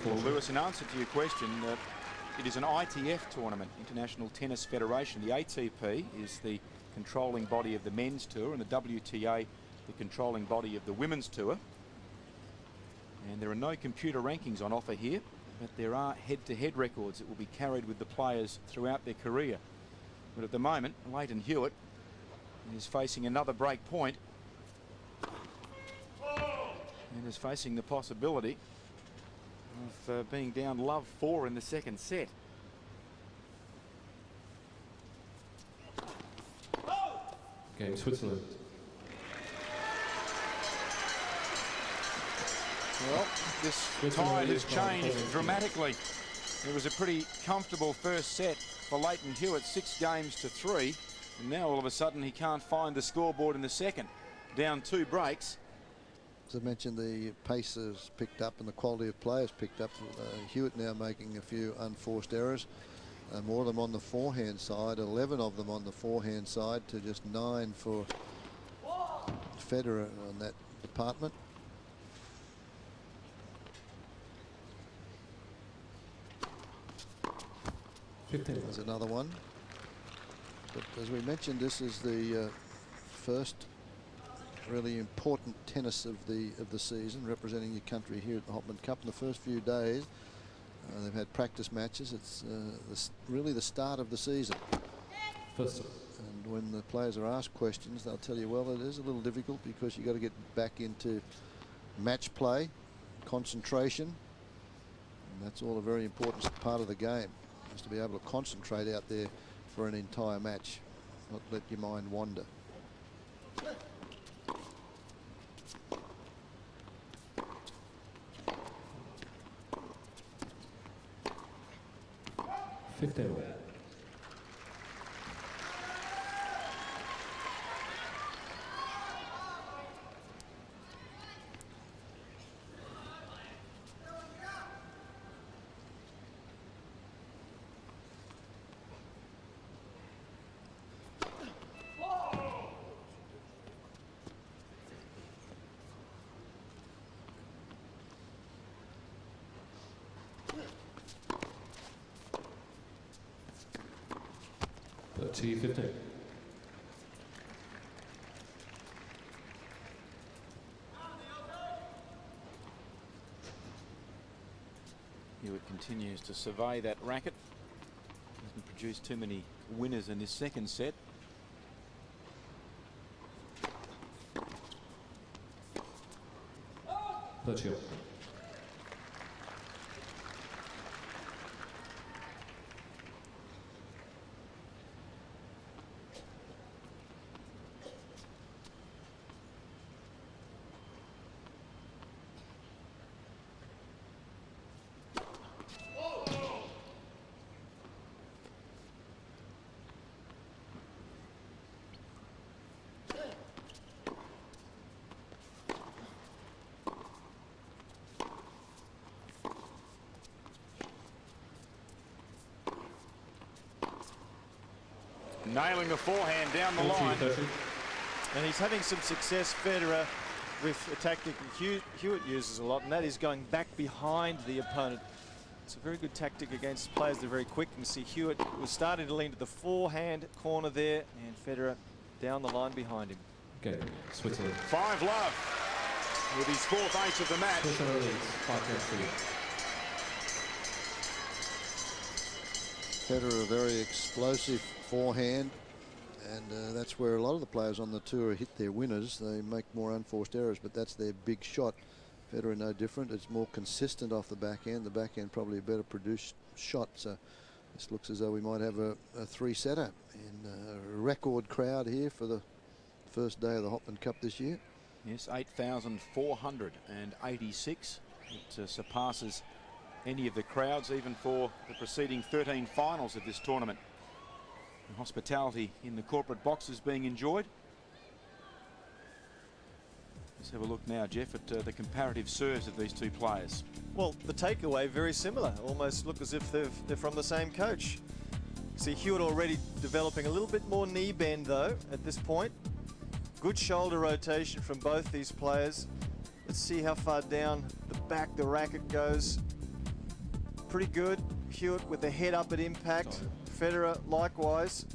Well, Lewis, in answer to your question, it is an ITF tournament, International Tennis Federation. The ATP is the controlling body of the men's tour, and the WTA the controlling body of the women's tour. And there are no computer rankings on offer here, but there are head-to-head records that will be carried with the players throughout their career. But at the moment, Leighton Hewitt is facing another break point and is facing the possibility of being down love 4 in the second set. Game Switzerland. Well, this tide has changed dramatically. It was a pretty comfortable first set for Leighton Hewitt, 6 games to 3. And now all of a sudden he can't find the scoreboard in the second. Down 2 breaks. As I mentioned, the pace has picked up and the quality of players picked up. Hewitt now making a few unforced errors. More of them on the forehand side, 11 of them on the forehand side to just 9 for Federer on that department. 15. There's another one. But as we mentioned, this is the first really important tennis of the season, representing your country here at the Hopman Cup. In the first few days, they've had practice matches. It's really the start of the season. First. And when the players are asked questions, they'll tell you, well, it is a little difficult because you've got to get back into match play, concentration. And that's all a very important part of the game, is to be able to concentrate out there for an entire match, not let your mind wander. T15. Hewitt continues to survey that racket. Hasn't produced too many winners in this second set. Virtue. Nailing the forehand down the line. And he's having some success, Federer, with a tactic Hewitt uses a lot, and that is going back behind the opponent. It's a very good tactic against players that are very quick. You can see Hewitt was starting to lean to the forehand corner there, and Federer down the line behind him. Okay, Switzerland. 5-love with his fourth ace of the match. Switzerland leads 5-3. Federer, a very explosive forehand, and that's where a lot of the players on the tour hit their winners. They make more unforced errors, but that's their big shot. Federer no different. It's more consistent off the backhand. The backhand probably a better produced shot. So this looks as though we might have a three-setter in a record crowd here for the first day of the Hopman Cup this year. Yes, 8,486. It surpasses any of the crowds, even for the preceding 13 finals of this tournament. And hospitality in the corporate boxes being enjoyed. Let's have a look now, Jeff, at the comparative serves of these two players. Well, the takeaway very similar. Almost look as if they're from the same coach. See Hewitt already developing a little bit more knee bend though at this point. Good shoulder rotation from both these players. Let's see how far down the back the racket goes. Pretty good. Hewitt with the head up at impact. Federer likewise.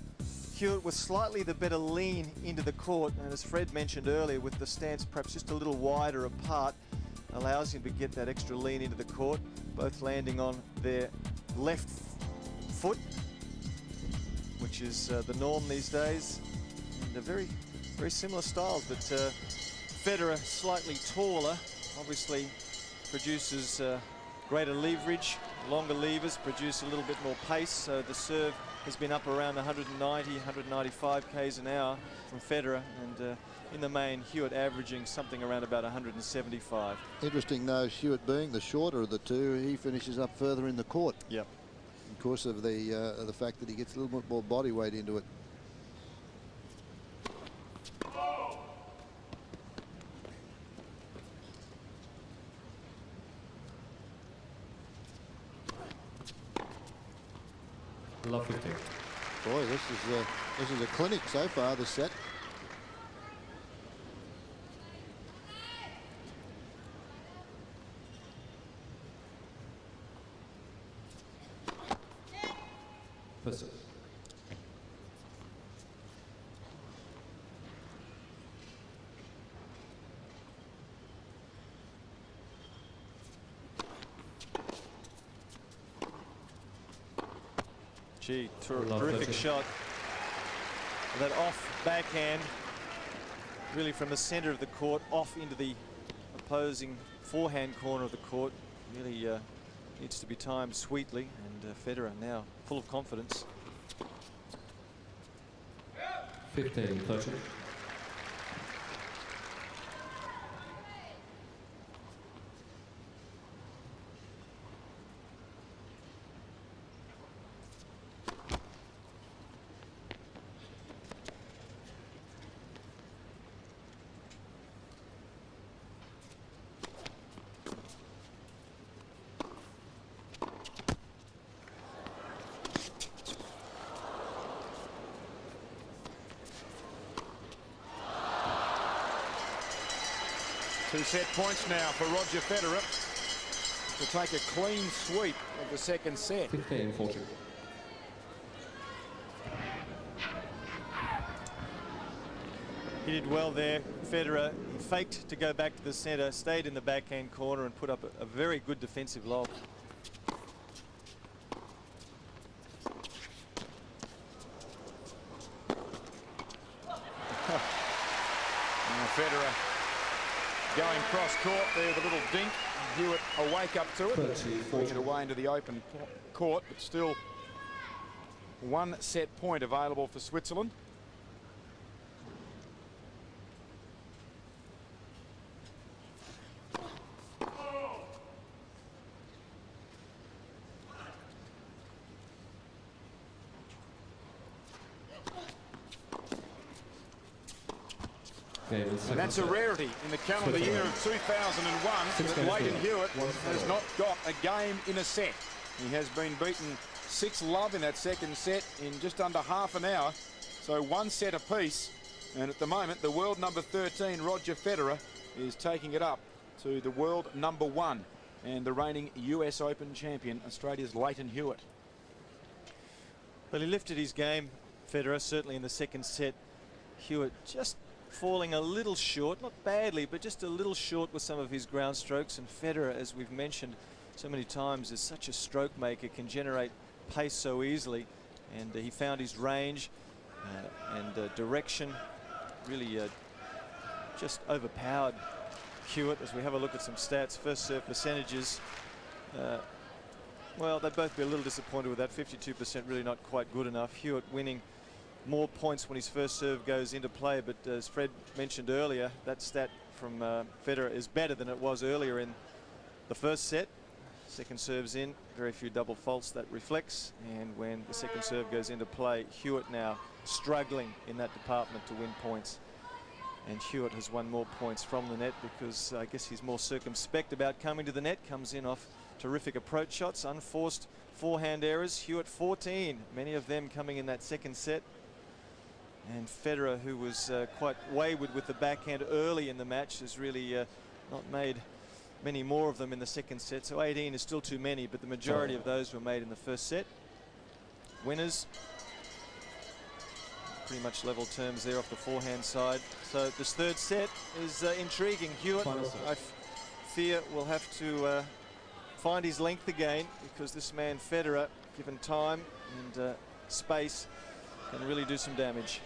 Hewitt with slightly the better lean into the court, and as Fred mentioned earlier, with the stance perhaps just a little wider apart, allows him to get that extra lean into the court, both landing on their left foot, which is the norm these days. And they're very similar styles, but Federer slightly taller, obviously produces greater leverage. Longer levers produce a little bit more pace, so the serve has been up around 190, 195 k's an hour from Federer, and in the main, Hewitt averaging something around about 175. Interesting though, Hewitt being the shorter of the two, he finishes up further in the court. Yep. Because of the fact that he gets a little bit more body weight into it. Love 15. Boy, this is a clinic so far, this set. First serve. Gee, terrific shot. That off backhand, really from the centre of the court, off into the opposing forehand corner of the court. Really needs to be timed sweetly, and Federer now full of confidence. 15-13. Two set points now for Roger Federer to take a clean sweep of the second set. 15-14. He did well there. Federer faked to go back to the centre, stayed in the backhand corner and put up a very good defensive lob. Federer going cross court there with a little dink. Hewitt a wake up to it. Push it away into the open court, but still one set point available for Switzerland. And that's a rarity in the calendar year of 2001 that Leighton Hewitt has not got a game in a set. He has been beaten 6-love in that second set in just under half an hour. So one set apiece. And at the moment, the world number 13, Roger Federer, is taking it up to the world number 1 and the reigning US Open champion, Australia's Leighton Hewitt. Well, he lifted his game, Federer, certainly in the second set. Hewitt just falling a little short, not badly, but just a little short with some of his ground strokes. And Federer, as we've mentioned so many times, is such a stroke maker, can generate pace so easily. And he found his range and direction, really just overpowered Hewitt. As we have a look at some stats, first serve percentages, well, they'd both be a little disappointed with that. 52% really not quite good enough. Hewitt winning more points when his first serve goes into play, but as Fred mentioned earlier, that stat from Federer is better than it was earlier in the first set. Second serve's in, very few double faults that reflects, and when the second serve goes into play, Hewitt now struggling in that department to win points. And Hewitt has won more points from the net because I guess he's more circumspect about coming to the net, comes in off terrific approach shots, unforced forehand errors. Hewitt 14, many of them coming in that second set. And Federer, who was quite wayward with the backhand early in the match, has really not made many more of them in the second set. So 18 is still too many, but the majority of those were made in the first set. Winners, pretty much level terms there off the forehand side. So this third set is intriguing. Hewitt, I fear, will have to find his length again, because this man Federer, given time and space, can really do some damage.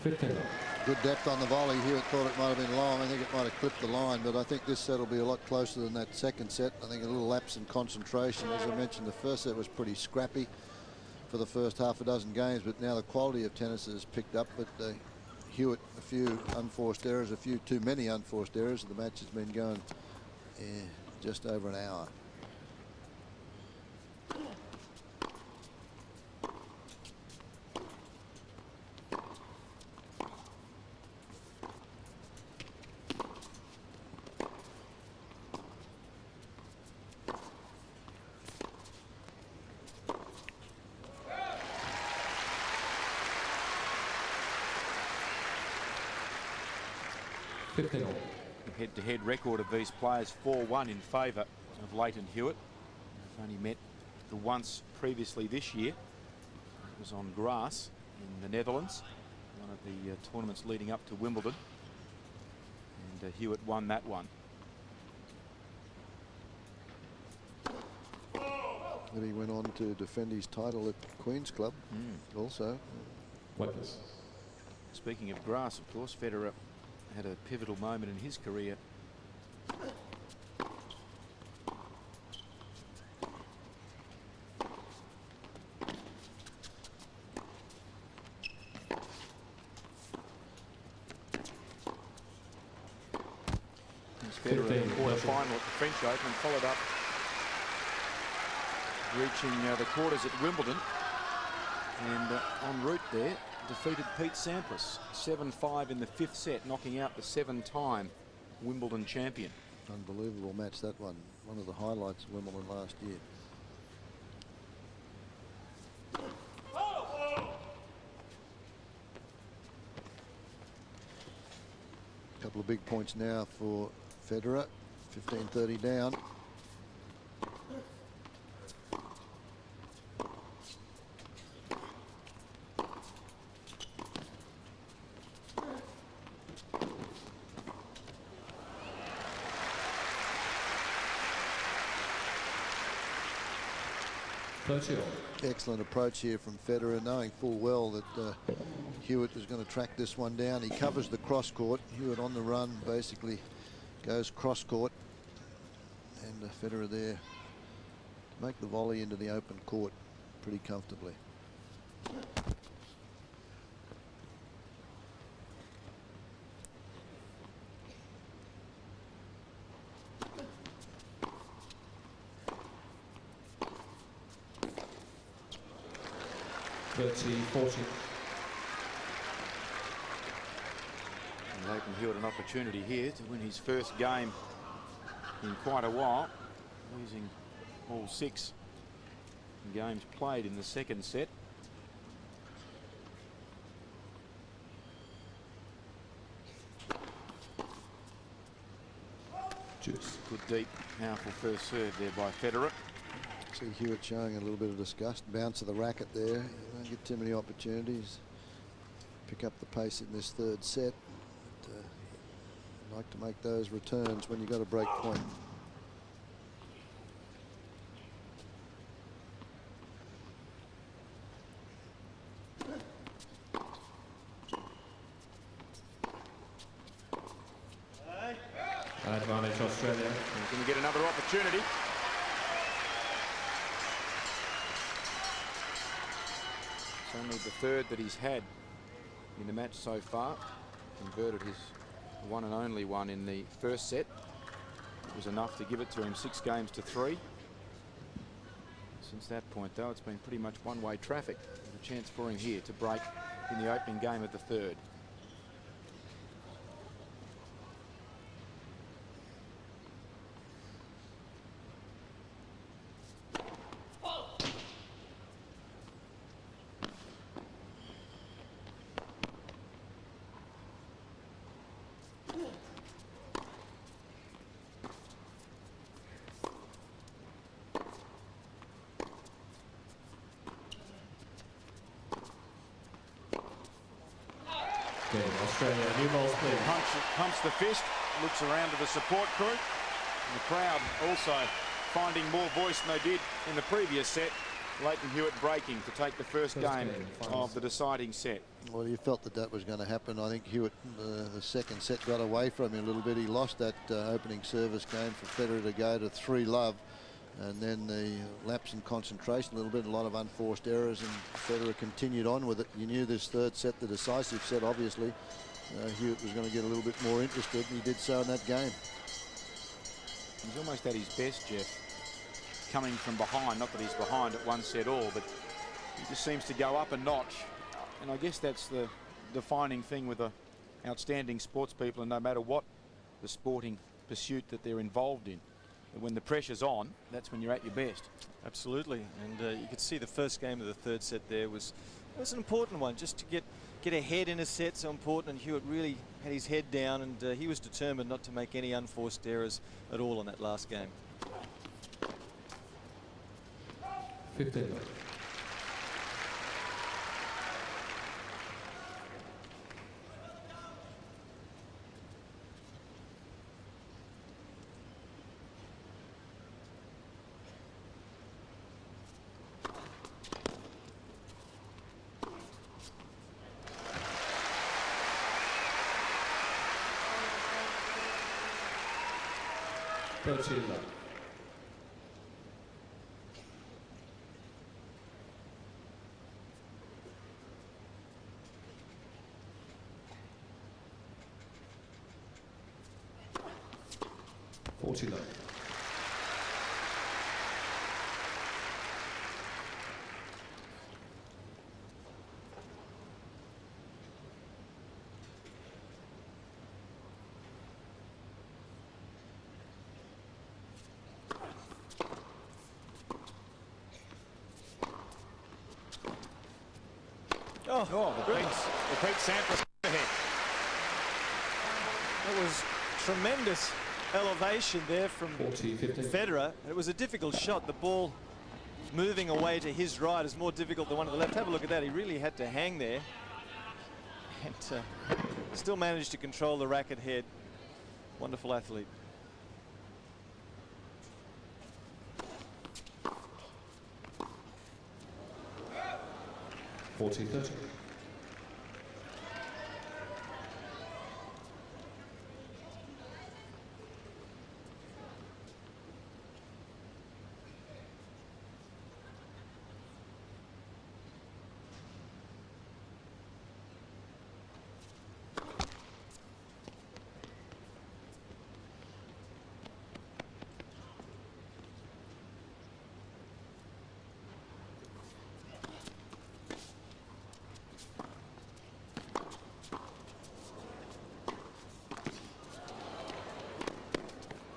Good depth on the volley. Hewitt thought it might have been long. I think it might have clipped the line, but I think this set will be a lot closer than that second set. I think a little lapse in concentration. As I mentioned, the first set was pretty scrappy for the first half a dozen games, but now the quality of tennis has picked up. But Hewitt, a few unforced errors, a few too many unforced errors. The match has been going just over an hour. 15 all. The head-to-head record of these players, 4-1 in favour of Leighton Hewitt. They've only met the once previously this year. It was on grass in the Netherlands, one of the tournaments leading up to Wimbledon. And Hewitt won that one. And he went on to defend his title at Queen's Club also. Witness. Speaking of grass, of course, Federer had a pivotal moment in his career. Federer in the quarter-final at the French Open, followed up reaching the quarters at Wimbledon, and en route there defeated Pete Sampras 7-5 in the 5th set, knocking out the 7-time Wimbledon champion. Unbelievable match, that one. One of the highlights of Wimbledon last year. A couple of big points now for Federer. 15-30 down. Excellent approach here from Federer, knowing full well that Hewitt is going to track this one down. He covers the cross court. Hewitt on the run basically goes cross court, and Federer there to make the volley into the open court pretty comfortably. Leighton Hewitt an opportunity here to win his first game in quite a while, losing all 6 games played in the 2nd set. Good deep, powerful first serve there by Federer. See Hewitt showing a little bit of disgust. Bounce of the racket there. You don't get too many opportunities. Pick up the pace in this 3rd set. But, like to make those returns when you got a break point. Advantage Australia. Can we get another opportunity? It's only the 3rd that he's had in the match so far. Converted his one and only one in the 1st set. It was enough to give it to him 6 games to 3. Since that point, though, it's been pretty much one-way traffic. There's a chance for him here to break in the opening game of the 3rd. Australia, new balls, please. Pumps the fist, looks around to the support crew. And the crowd also finding more voice than they did in the previous set. Leighton Hewitt breaking to take the first game of the deciding set. Well, you felt that that was going to happen. I think Hewitt, the 2nd set got away from him a little bit. He lost that opening service game for Federer to go to 3-love. And then the lapse in concentration a little bit, a lot of unforced errors, and Federer continued on with it. You knew this 3rd set, the decisive set, obviously, Hewitt was going to get a little bit more interested, and he did so in that game. He's almost at his best, Jeff, coming from behind. Not that he's behind at 1 set all, but he just seems to go up a notch. And I guess that's the defining thing with the outstanding sports people, and no matter what the sporting pursuit that they're involved in, when the pressure's on, that's when you're at your best. Absolutely, and you could see the first game of the 3rd set there was an important one, just to get get ahead in a set, so important, and Hewitt really had his head down, and he was determined not to make any unforced errors at all in that last game. 15. Love. 40 love. Oh, the Pete Sampras ahead. That was tremendous elevation there from 40, 15. Federer. It was a difficult shot. The ball moving away to his right is more difficult than one to the left. Have a look at that. He really had to hang there. And still managed to control the racket head. Wonderful athlete. Forty 30.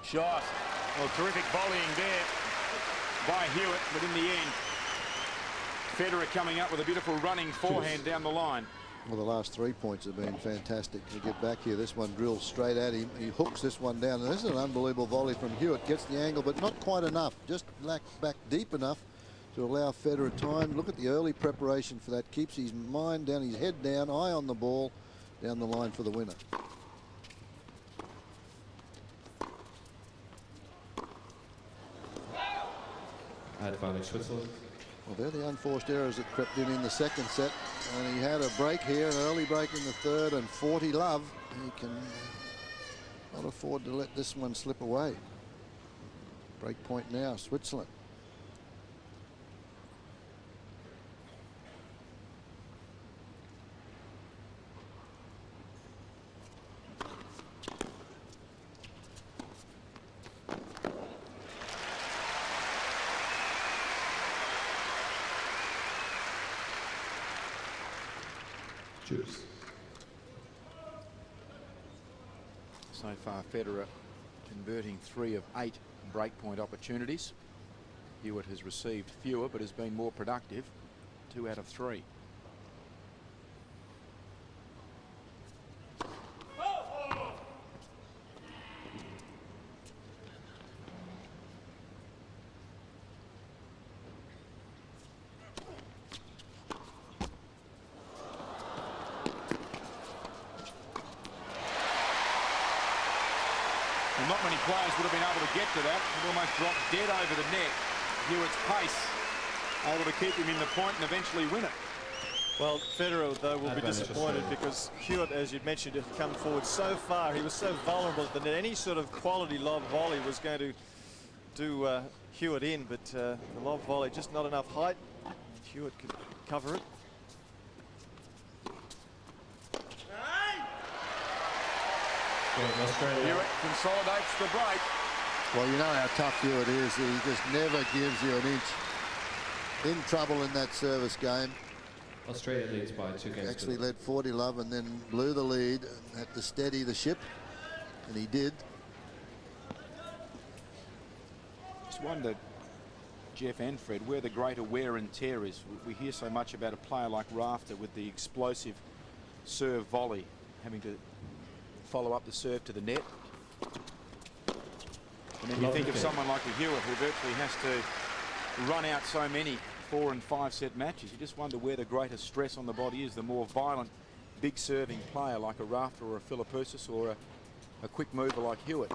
Shot. Well, terrific volleying there by Hewitt, but in the end, Federer coming up with a beautiful running forehand down the line. Well, the last 3 points have been fantastic to get back here. This one drills straight at him. He hooks this one down. And this is an unbelievable volley from Hewitt. Gets the angle, but not quite enough. Just back deep enough to allow Federer time. Look at the early preparation for that. Keeps his mind down, his head down, eye on the ball, down the line for the winner. Advantage Switzerland. Well, they're the unforced errors that crept in the second set. And he had a break here, an early break in the third, and 40 love. He can not afford to let this one slip away. Break point now, Switzerland. So far, Federer converting 3 of 8 breakpoint opportunities. Hewitt has received fewer, but has been more productive. 2 out of 3. Well, not many players would have been able to get to that. It almost dropped dead over the net. Hewitt's pace able to keep him in the point and eventually win it. Well, Federer, though, will be disappointed because Hewitt, as you'd mentioned, had come forward so far. He was so vulnerable at the net. Any sort of quality lob volley was going to do Hewitt in, but the lob volley, just not enough height. Hewitt could cover it. Hewitt consolidates the break. Well, you know how tough Hewitt is. He just never gives you an inch. In trouble in that service game. Australia leads by 2 games. Actually led 40 love and then blew the lead and had to steady the ship, and he did. Just wondered, Jeff and Fred, where the greater wear and tear is. We hear so much about a player like Rafter with the explosive serve volley, having to follow up the serve to the net. And then you think of someone like a Hewitt who virtually has to run out so many 4- and 5-set matches. You just wonder where the greater stress on the body is, the more violent, big serving player like a Rafter or a Philippoussis or a quick mover like Hewitt.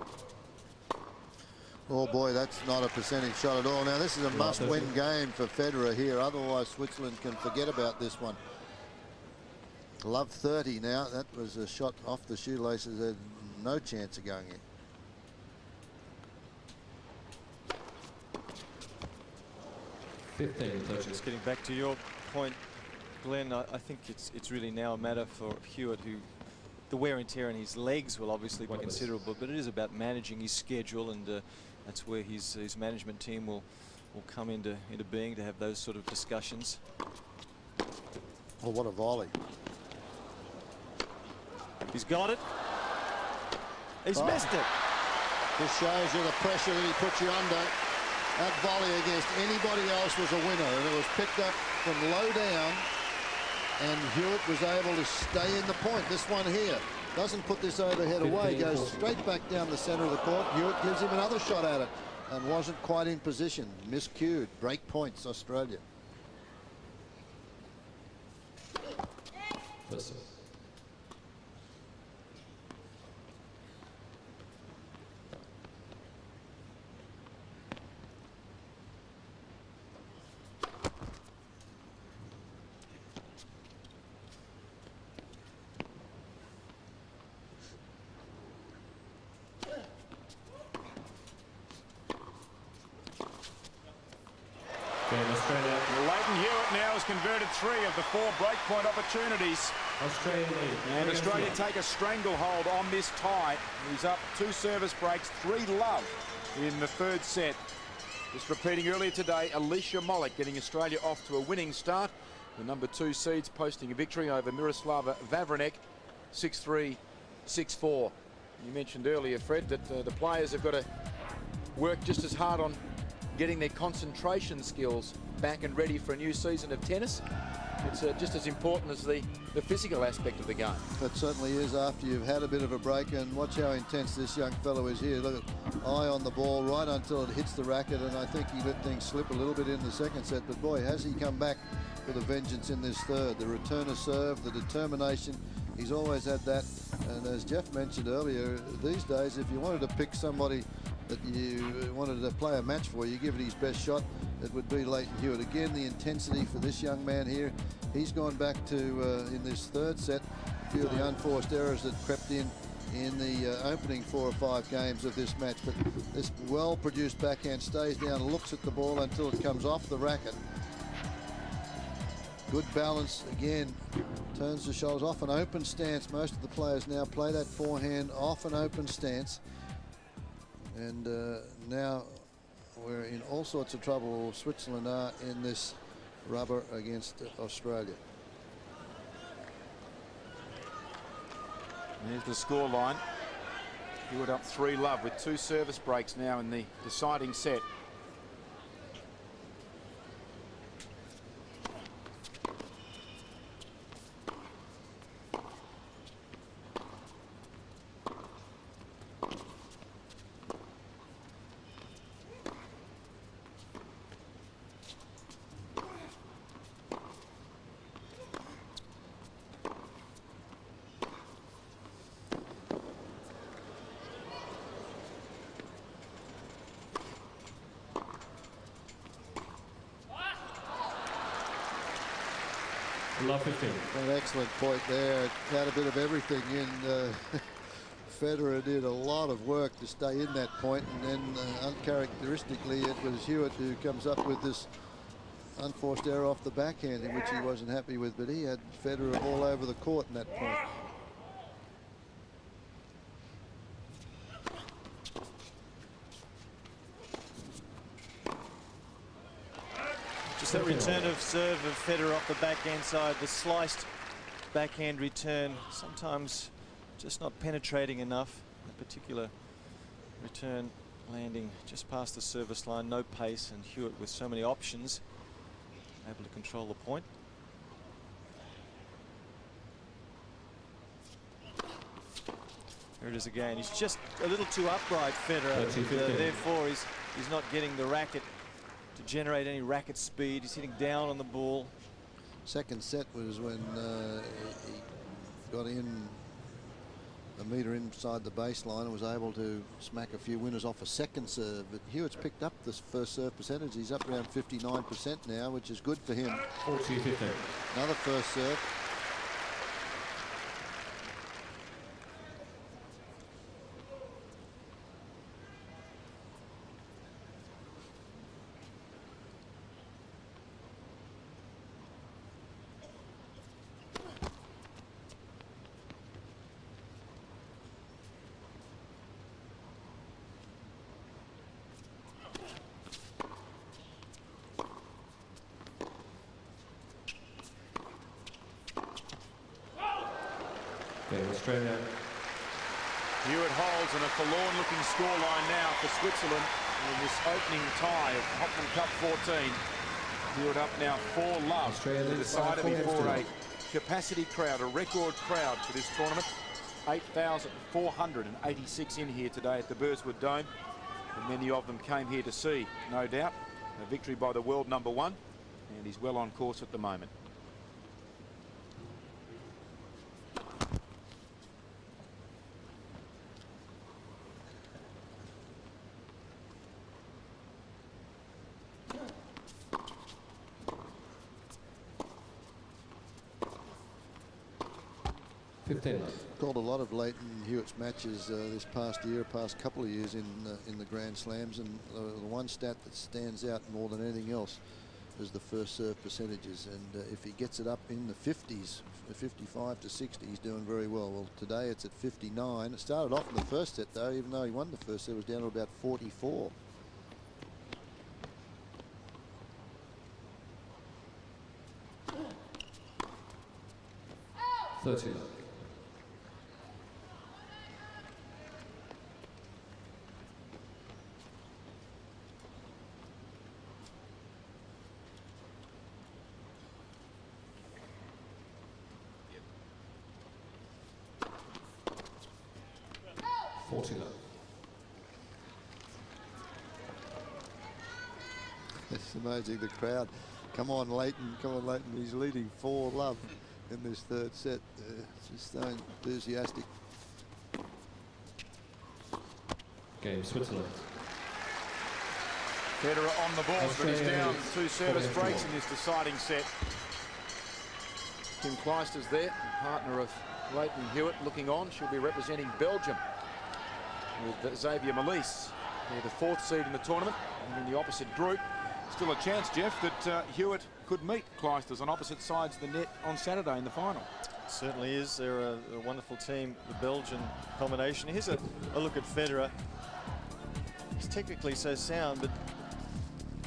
Oh boy, that's not a percentage shot at all. Now this is a must-win game for Federer here, otherwise Switzerland can forget about this one. Love 30 now. That was a shot off the shoelaces. Had no chance of going in. Just getting back to your point, Glenn, I think it's really now a matter for Hewitt, who the wear and tear on his legs will obviously be considerable, but it is about managing his schedule, and that's where his management team will come into being to have those sort of discussions. Oh, what a volley. He's got it. He's missed it. This shows you the pressure that he puts you under. That volley against anybody else was a winner, and it was picked up from low down, and Hewitt was able to stay in the point. This one here doesn't put this overhead away, goes straight back down the center of the court. Hewitt gives him another shot at it and wasn't quite in position. Miscued. Break points, Australia. Converted 3 of the 4 breakpoint opportunities. And Australia take a stranglehold on this tie. He's up 2 service breaks, 3 love in the 3rd set. Just repeating earlier today, Alicia Molik getting Australia off to a winning start. The number 2 seeds posting a victory over Miroslava Vavrinek, 6-3, 6-4. You mentioned earlier, Fred, that the players have got to work just as hard on getting their concentration skills back and ready for a new season of tennis. It's just as important as the physical aspect of the game. That certainly is after you've had a bit of a break, and watch how intense this young fellow is here. Look at eye on the ball right until it hits the racket, and I think he let things slip a little bit in the 2nd set, but boy, has he come back with a vengeance in this 3rd. The return of serve, the determination, he's always had that. And as Jeff mentioned earlier, these days if you wanted to pick somebody that you wanted to play a match for, you give it his best shot, it would be Lleyton Hewitt. Again, the intensity for this young man here. He's gone back to, in this 3rd set, a few of the unforced errors that crept in the opening 4 or 5 games of this match. But this well-produced backhand stays down, looks at the ball until it comes off the racket. Good balance, again, turns the shoulders off an open stance. Most of the players now play that forehand off an open stance. And now we're in all sorts of trouble. Switzerland are in this rubber against Australia. There's the score line. Hewitt up 3 love with 2 service breaks now in the deciding set. Love 15. An excellent point there. Had a bit of everything in. Federer did a lot of work to stay in that point, and then uncharacteristically it was Hewitt who comes up with this unforced error off the backhand, in which he wasn't happy with, but he had Federer all over the court in that point. Just that return of serve of Federer off the backhand side, the sliced backhand return, sometimes just not penetrating enough. A particular return landing just past the service line, no pace, and Hewitt with so many options able to control the point. Here it is again. He's just a little too upright, Federer. Therefore, he's not getting the racket to generate any racket speed. He's hitting down on the ball. Second set was when he got in a metre inside the baseline and was able to smack a few winners off a second serve. But Hewitt's picked up this first serve percentage. He's up around 59% now, which is good for him. 40-15. Another first serve. Okay, Australia. Hewitt holds in a forlorn-looking scoreline now for Switzerland in this opening tie of Hopman Cup 14. Hewitt up now 4-love. Australia Decided before a capacity crowd, a record crowd for this tournament. 8,486 in here today at the Burswood Dome. And many of them came here to see, no doubt, a victory by the world number one. And he's well on course at the moment. Called a lot of Leighton Hewitt's matches this past year, past couple of years in the Grand Slams, and the one stat that stands out more than anything else is the first serve percentages. And if he gets it up in the 50s, 55 to 60, he's doing very well. Well, today it's at 59. It started off in the first set though, even though he won the first set, it was down to about 44. It's amazing, the crowd. Come on, Leighton. Come on, Leighton. He's leading 4-love in this third set. Just so enthusiastic. Game Switzerland. Federer on the ball, but he's down 2 service breaks in this deciding set. Kim Clijsters there, partner of Leighton Hewitt, looking on. She'll be representing Belgium with Xavier Malisse. They're the 4th seed in the tournament, and in the opposite group. Still a chance, Jeff, that Hewitt could meet Clijsters on opposite sides of the net on Saturday in the final. Certainly is. They're a wonderful team, the Belgian combination. Here's a look at Federer. He's technically so sound, but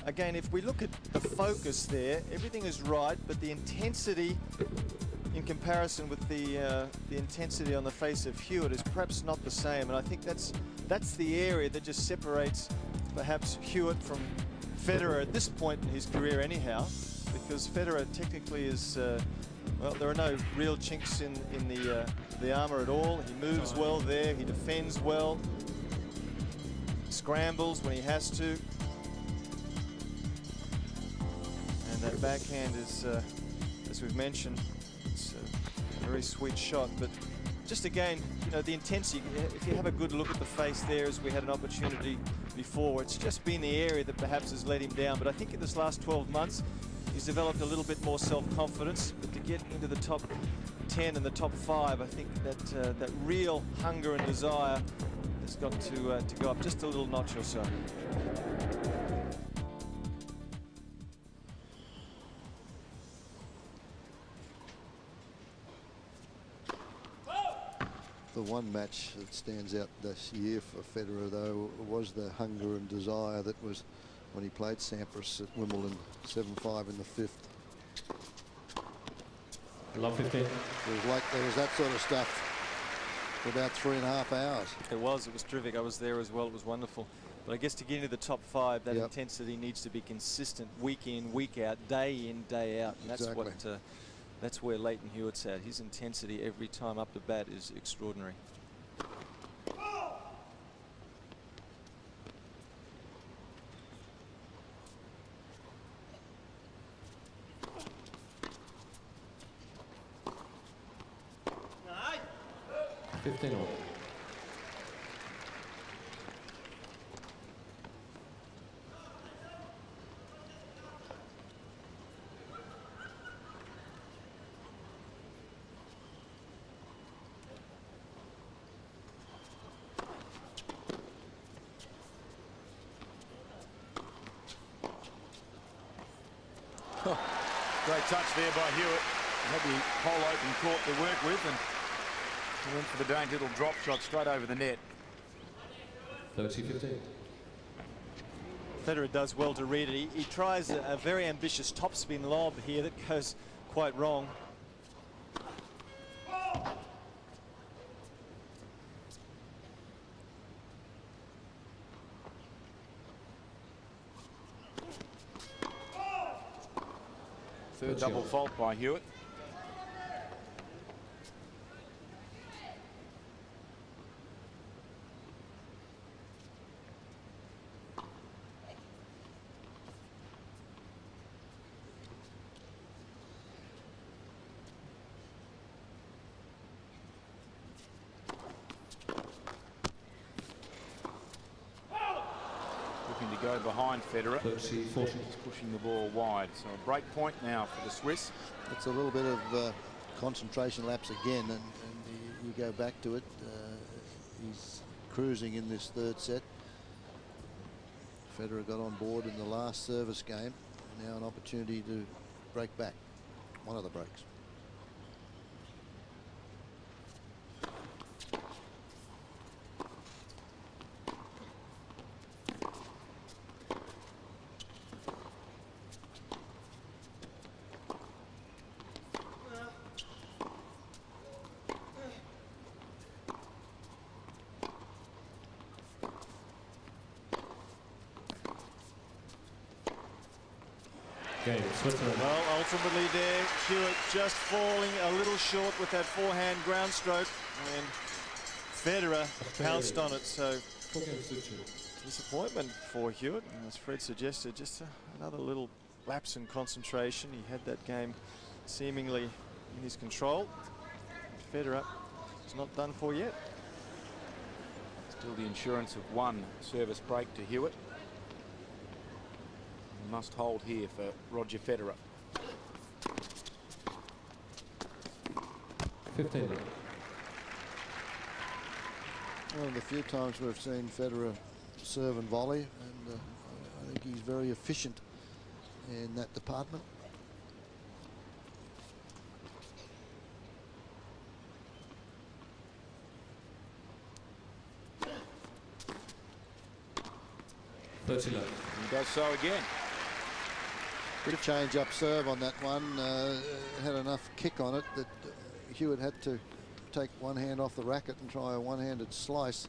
again, if we look at the focus there, everything is right, but the intensity in comparison with the intensity on the face of Hewitt is perhaps not the same. And I think that's the area that just separates perhaps Hewitt from Federer at this point in his career anyhow, because Federer technically is, well, there are no real chinks in the armour at all. He moves well there, he defends well, scrambles when he has to. And that backhand is, as we've mentioned, it's a very sweet shot, but just again, you know, the intensity, if you have a good look at the face there, as we had an opportunity before, it's just been the area that perhaps has let him down. But I think in this last 12 months, he's developed a little bit more self-confidence. But to get into the top 10 and the top 5, I think that real hunger and desire has got to go up just a little notch or so. The one match that stands out this year for Federer, though, was the hunger and desire that was when he played Sampras at Wimbledon, 7-5 in the 5th. Love 15. It was like there was that sort of stuff for about 3.5 hours. It was terrific. I was there as well. It was wonderful. But I guess to get into the top 5, that intensity needs to be consistent week in, week out, day in, day out. And that's what. That's where Leighton Hewitt's at. His intensity every time up to bat is extraordinary. 15 all. Great touch there by Hewitt. Had the whole open court to work with, and he went for the dainty little drop shot straight over the net. 30-15. Federer does well to read it. He tries a very ambitious topspin lob here that goes quite wrong. Third double fault by Hewitt. Looking to go behind Federer. 30-40. Pushing the ball wide. So a break point now for the Swiss. It's a little bit of concentration lapse again, and you go back to it. He's cruising in this third set. Federer got on board in the last service game. Now an opportunity to break back. One of the breaks. Game, Switzerland. Well, ultimately there, Hewitt just falling a little short with that forehand ground stroke, and Federer pounced on it. So disappointment for Hewitt, and as Fred suggested, just another little lapse in concentration. He had that game seemingly in his control. Federer is not done for yet. Still the insurance of one service break to Hewitt. Must hold here for Roger Federer. 15. One of the few times we've seen Federer serve and volley, and I think he's very efficient in that department. He does so again. Bit of change up serve on that one. Had enough kick on it that Hewitt had to take one hand off the racket and try a one-handed slice.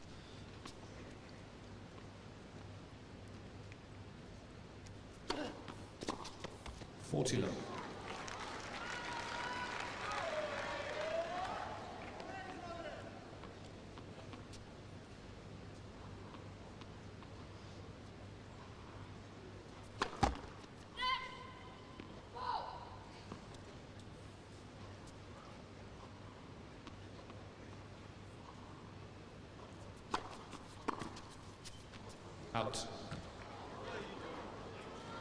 Out.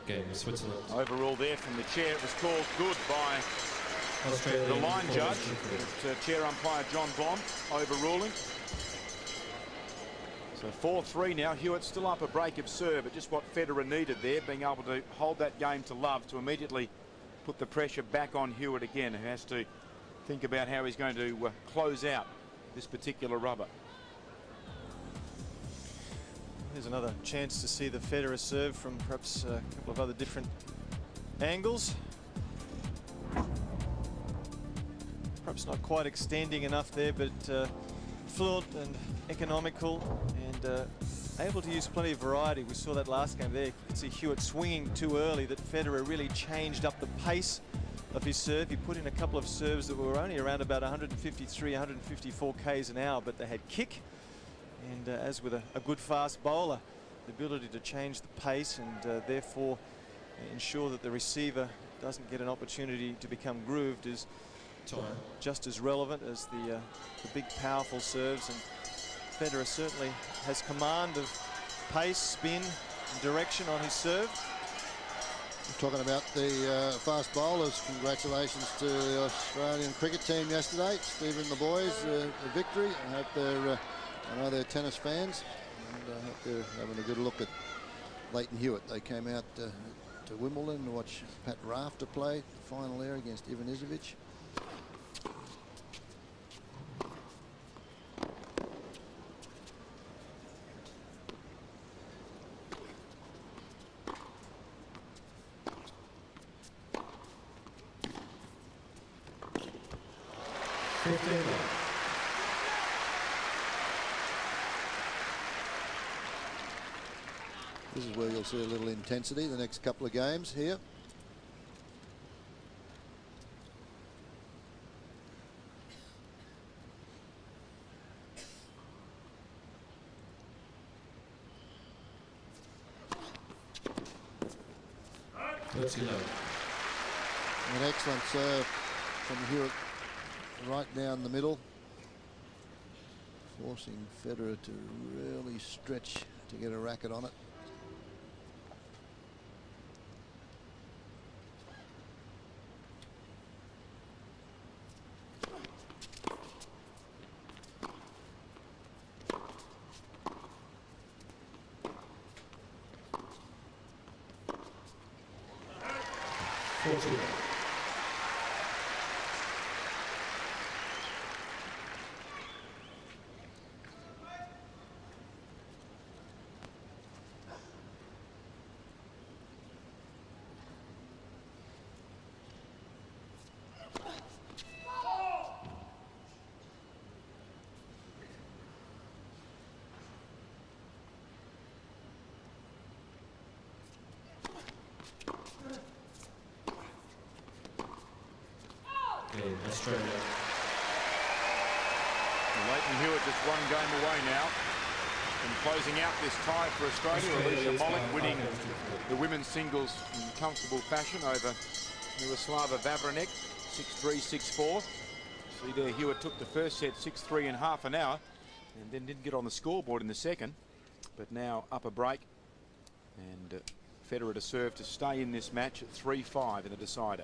Game, Switzerland. Overruled there from the chair. It was called good by Australia. the line judge. Chair umpire John Blom overruling. So 4-3 now. Hewitt still up a break of serve, but just what Federer needed there, being able to hold that game to love, to immediately put the pressure back on Hewitt again, who has to think about how he's going to close out this particular rubber. Here's another chance to see the Federer serve from perhaps a couple of other different angles. Perhaps not quite extending enough there, but fluent and economical, and able to use plenty of variety. We saw that last game there. You could see Hewitt swinging too early, that Federer really changed up the pace of his serve. He put in a couple of serves that were only around about 153, 154 k's an hour, but they had kick. And as with a good fast bowler, the ability to change the pace and therefore ensure that the receiver doesn't get an opportunity to become grooved is just as relevant as the big, powerful serves. And Federer certainly has command of pace, spin, and direction on his serve. Talking about the fast bowlers, congratulations to the Australian cricket team yesterday. Stephen and the boys, a victory. I hope they're, I know they're tennis fans, and I hope they're having a good look at Leighton Hewitt. They came out to Wimbledon to watch Pat Rafter play the final there against Ivan Izovic. This is where you'll see a little intensity the next couple of games here. An excellent serve from Hewitt right down the middle, forcing Federer to really stretch to get a racket on it. Australia. Leighton Hewitt just one game away now from closing out this tie for Australia. Alicia Molik winning the women's singles in comfortable fashion over Miroslava Vavranek, 6-3, 6-4. See there, Hewitt took the first set 6-3 in half an hour and then didn't get on the scoreboard in the second, but now up a break, and Federer to serve to stay in this match at 3-5 in the decider.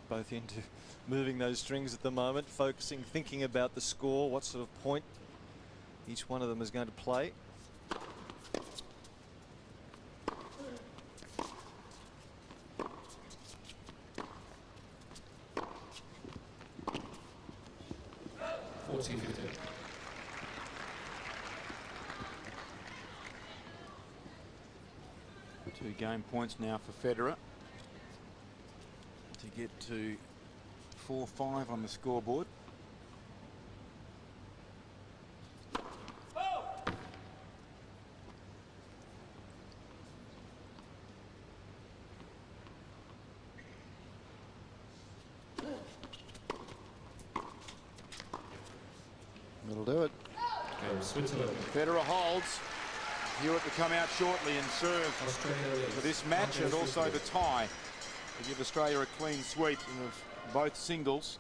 Both into moving those strings at the moment, focusing, thinking about the score, what sort of point each one of them is going to play. Two game points now for Federer to get to 4-5 on the scoreboard. That'll do it. Switzerland. Federer holds. Hewitt to come out shortly and serve for this match and also the tie to give Australia a clean sweep of both singles.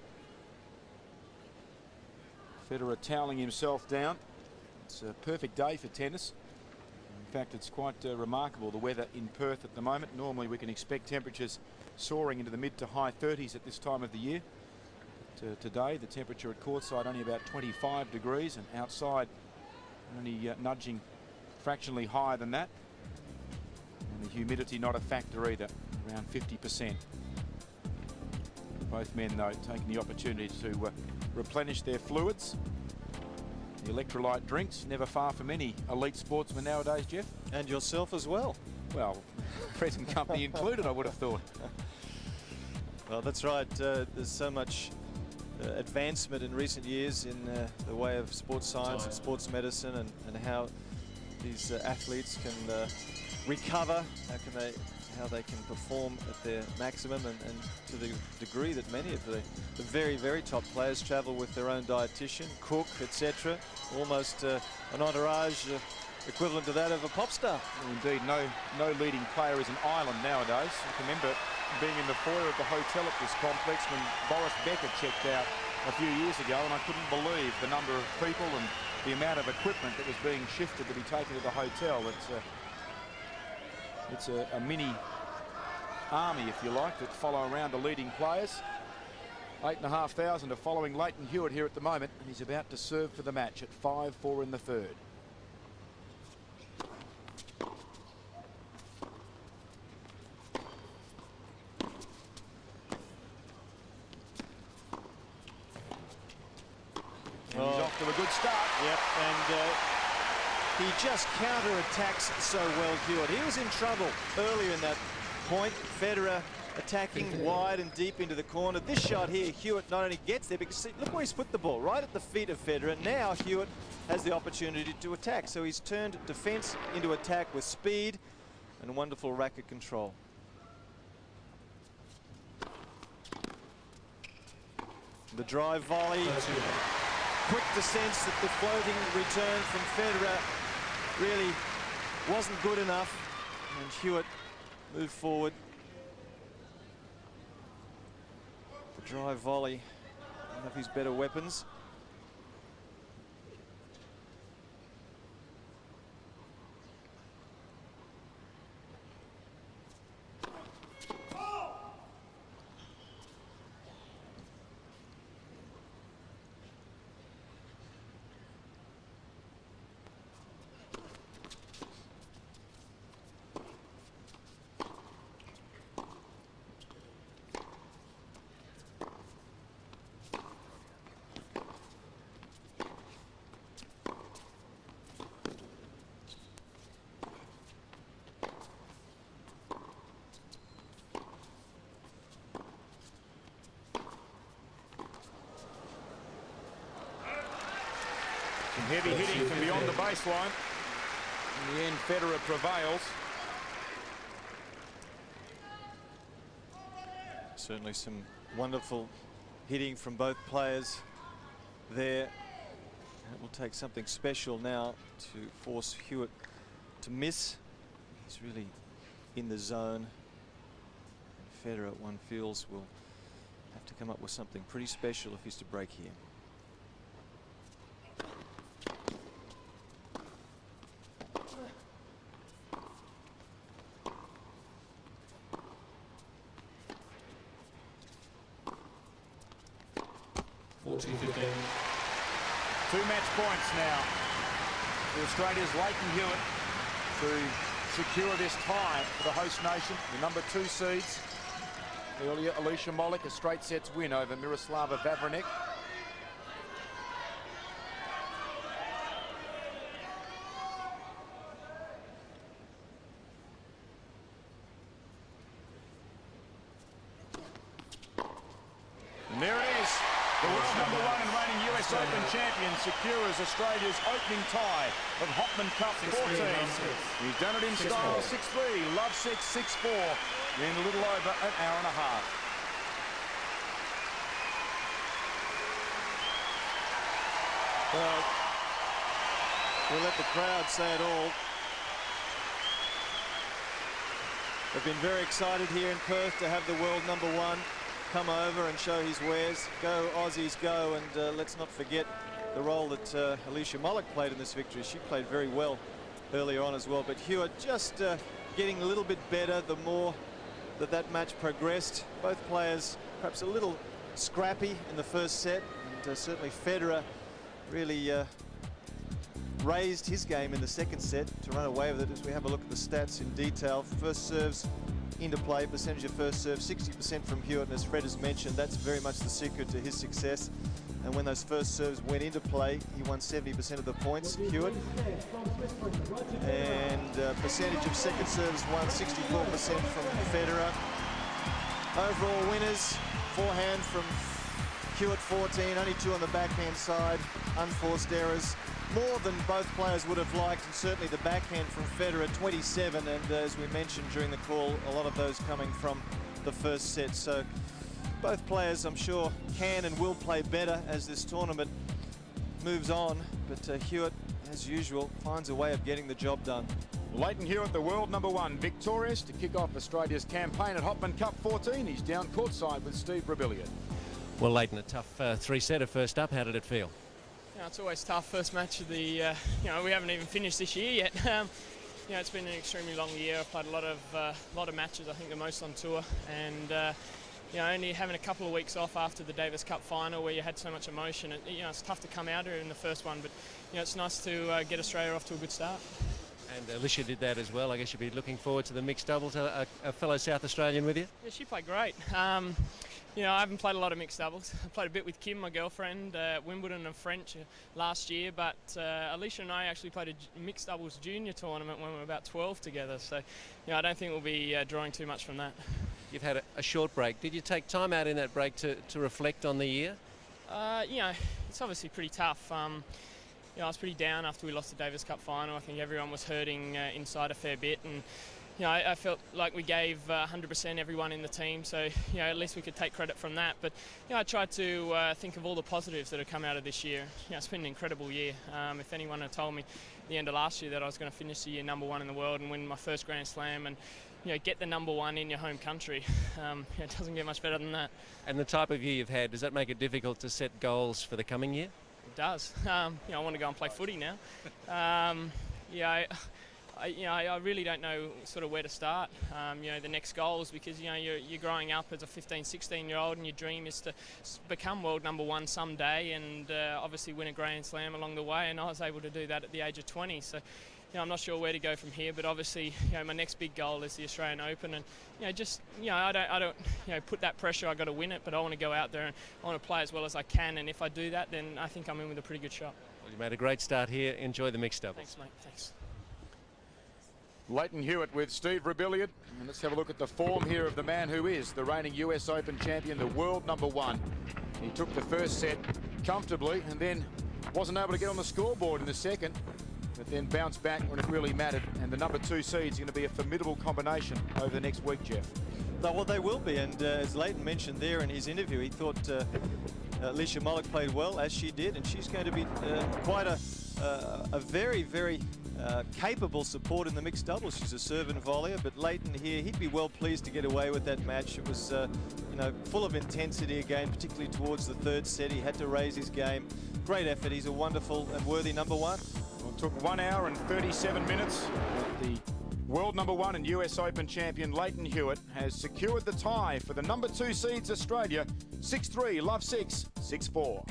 Federer toweling himself down. It's a perfect day for tennis. In fact, it's quite remarkable, the weather in Perth at the moment. Normally we can expect temperatures soaring into the mid to high 30s at this time of the year. But, today the temperature at courtside only about 25 degrees and outside only nudging fractionally higher than that. And the humidity not a factor either, around 50%. Both men though taking the opportunity to replenish their fluids. The electrolyte drinks, never far from any elite sportsman nowadays, Jeff. And yourself as well. Well, present company included, I would have thought. Well, that's right. There's so much advancement in recent years in the way of sports science and sports medicine, and how these athletes can recover, how they can perform at their maximum, and to the degree that many of the very, very top players travel with their own dietitian, cook, etc. Almost an entourage equivalent to that of a pop star. Well, indeed, no leading player is an island nowadays. I can remember being in the foyer of the hotel at this complex when Boris Becker checked out a few years ago, and I couldn't believe the number of people and the amount of equipment that was being shifted to be taken to the hotel. It's a mini army, if you like, that follow around the leading players. 8,500 are following Lleyton Hewitt here at the moment, and he's about to serve for the match at 5-4 in the third. And he's off to a good start. Yep, and he just counter-attacks so well, Hewitt. He was in trouble earlier in that point. Federer attacking wide and deep into the corner. This shot here, Hewitt not only gets there, because see, look where he's put the ball, right at the feet of Federer. Now Hewitt has the opportunity to attack. So he's turned defense into attack with speed and wonderful racket control. The drive volley. Quick to sense that the floating return from Federer really wasn't good enough, and Hewitt moved forward. The drive volley, one of his better weapons. Some heavy hitting from beyond the baseline. In the end, Federer prevails. Certainly some wonderful hitting from both players there. It will take something special now to force Hewitt to miss. He's really in the zone. And Federer, one feels, will have to come up with something pretty special if he's to break here. Two match points now for Australia's Lleyton Hewitt to secure this tie for the host nation. The number 2 seeds. Earlier, Alicia Molik, a straight sets win over Miroslava Vavrinek. And there it is. The world number 1 and reigning US Open champion secures Australia's opening tie of Hopman Cup 14. He's done it in style, 6-3, love 6, 6-4 in a little over an hour and a half. Well, we'll let the crowd say it all. They've been very excited here in Perth to have the world #1 come over and show his wares. Go Aussies, go. And let's not forget the role that Alicia Molik played in this victory. She played very well earlier on as well. But Hewitt just getting a little bit better the more that match progressed. Both players perhaps a little scrappy in the first set. And certainly Federer really raised his game in the second set to run away with it. As we have a look at the stats in detail, first serves into play, percentage of first serve 60% from Hewitt, and as Fred has mentioned, that's very much the secret to his success. And when those first serves went into play, he won 70% of the points, Hewitt. And percentage of second serves won 64% from Federer. Overall winners, forehand from Hewitt 14, only 2 on the backhand side, unforced errors. More than both players would have liked, and certainly the backhand from Federer, 27, and as we mentioned during the call, a lot of those coming from the first set. So both players, I'm sure, can and will play better as this tournament moves on, but Hewitt, as usual, finds a way of getting the job done. Lleyton Hewitt, the world #1, victorious to kick off Australia's campaign at Hopman Cup 14. He's down courtside with Steve Rebilliard. Well, Lleyton, a tough three-setter first up. How did it feel? You know, it's always tough. First match of the, you know, we haven't even finished this year yet. You know, it's been an extremely long year. I've played a lot of matches. I think the most on tour, and you know, only having a couple of weeks off after the Davis Cup final, where you had so much emotion. You know, it's tough to come out here in the first one, but you know, it's nice to get Australia off to a good start. And Alicia did that as well. I guess you'd be looking forward to the mixed doubles. A fellow South Australian with you? Yeah, she played great. You know, I haven't played a lot of mixed doubles. I played a bit with Kim, my girlfriend, Wimbledon and French last year, but Alicia and I actually played a mixed doubles junior tournament when we were about 12 together. So, you know, I don't think we'll be drawing too much from that. You've had a short break. Did you take time out in that break to reflect on the year? You know, it's obviously pretty tough. You know, I was pretty down after we lost the Davis Cup final. I think everyone was hurting inside a fair bit, and you know, I felt like we gave 100% everyone in the team, so you know, at least we could take credit from that. But you know, I tried to think of all the positives that have come out of this year. You know, it's been an incredible year. If anyone had told me at the end of last year that I was going to finish the year #1 in the world and win my first Grand Slam and you know, get the #1 in your home country, it doesn't get much better than that. And the type of year you've had, does that make it difficult to set goals for the coming year? It does. You know, I want to go and play footy now. Yeah, I really don't know sort of where to start. You know, the next goals, because you know you're growing up as a 15, 16-year-old, and your dream is to become world #1 someday, and obviously win a Grand Slam along the way. And I was able to do that at the age of 20. So, you know, I'm not sure where to go from here. But obviously, you know, my next big goal is the Australian Open, and you know, just you know, I don't you know, put that pressure. I got to win it, but I want to go out there and I want to play as well as I can. And if I do that, then I think I'm in with a pretty good shot. Well, you made a great start here. Enjoy the mixed doubles. Thanks, mate. Thanks. Lleyton Hewitt with Steve Rebilliard. And let's have a look at the form here of the man who is the reigning US Open champion, the world #1. He took the first set comfortably and then wasn't able to get on the scoreboard in the second, but then bounced back when it really mattered. And the #2 seed's going to be a formidable combination over the next week, Jeff. Well, they will be, and as Lleyton mentioned there in his interview, he thought Alicia Molik played well, as she did, and she's going to be quite a very, very capable support in the mixed doubles. She's a serve and volleyer, but Lleyton here, he'd be well pleased to get away with that match. It was, you know, full of intensity again, particularly towards the third set. He had to raise his game. Great effort. He's a wonderful and worthy #1. Well, it took 1 hour and 37 minutes. The world #1 and US Open champion Lleyton Hewitt has secured the tie for the #2 seeds Australia, 6-3, love 6, 6-4.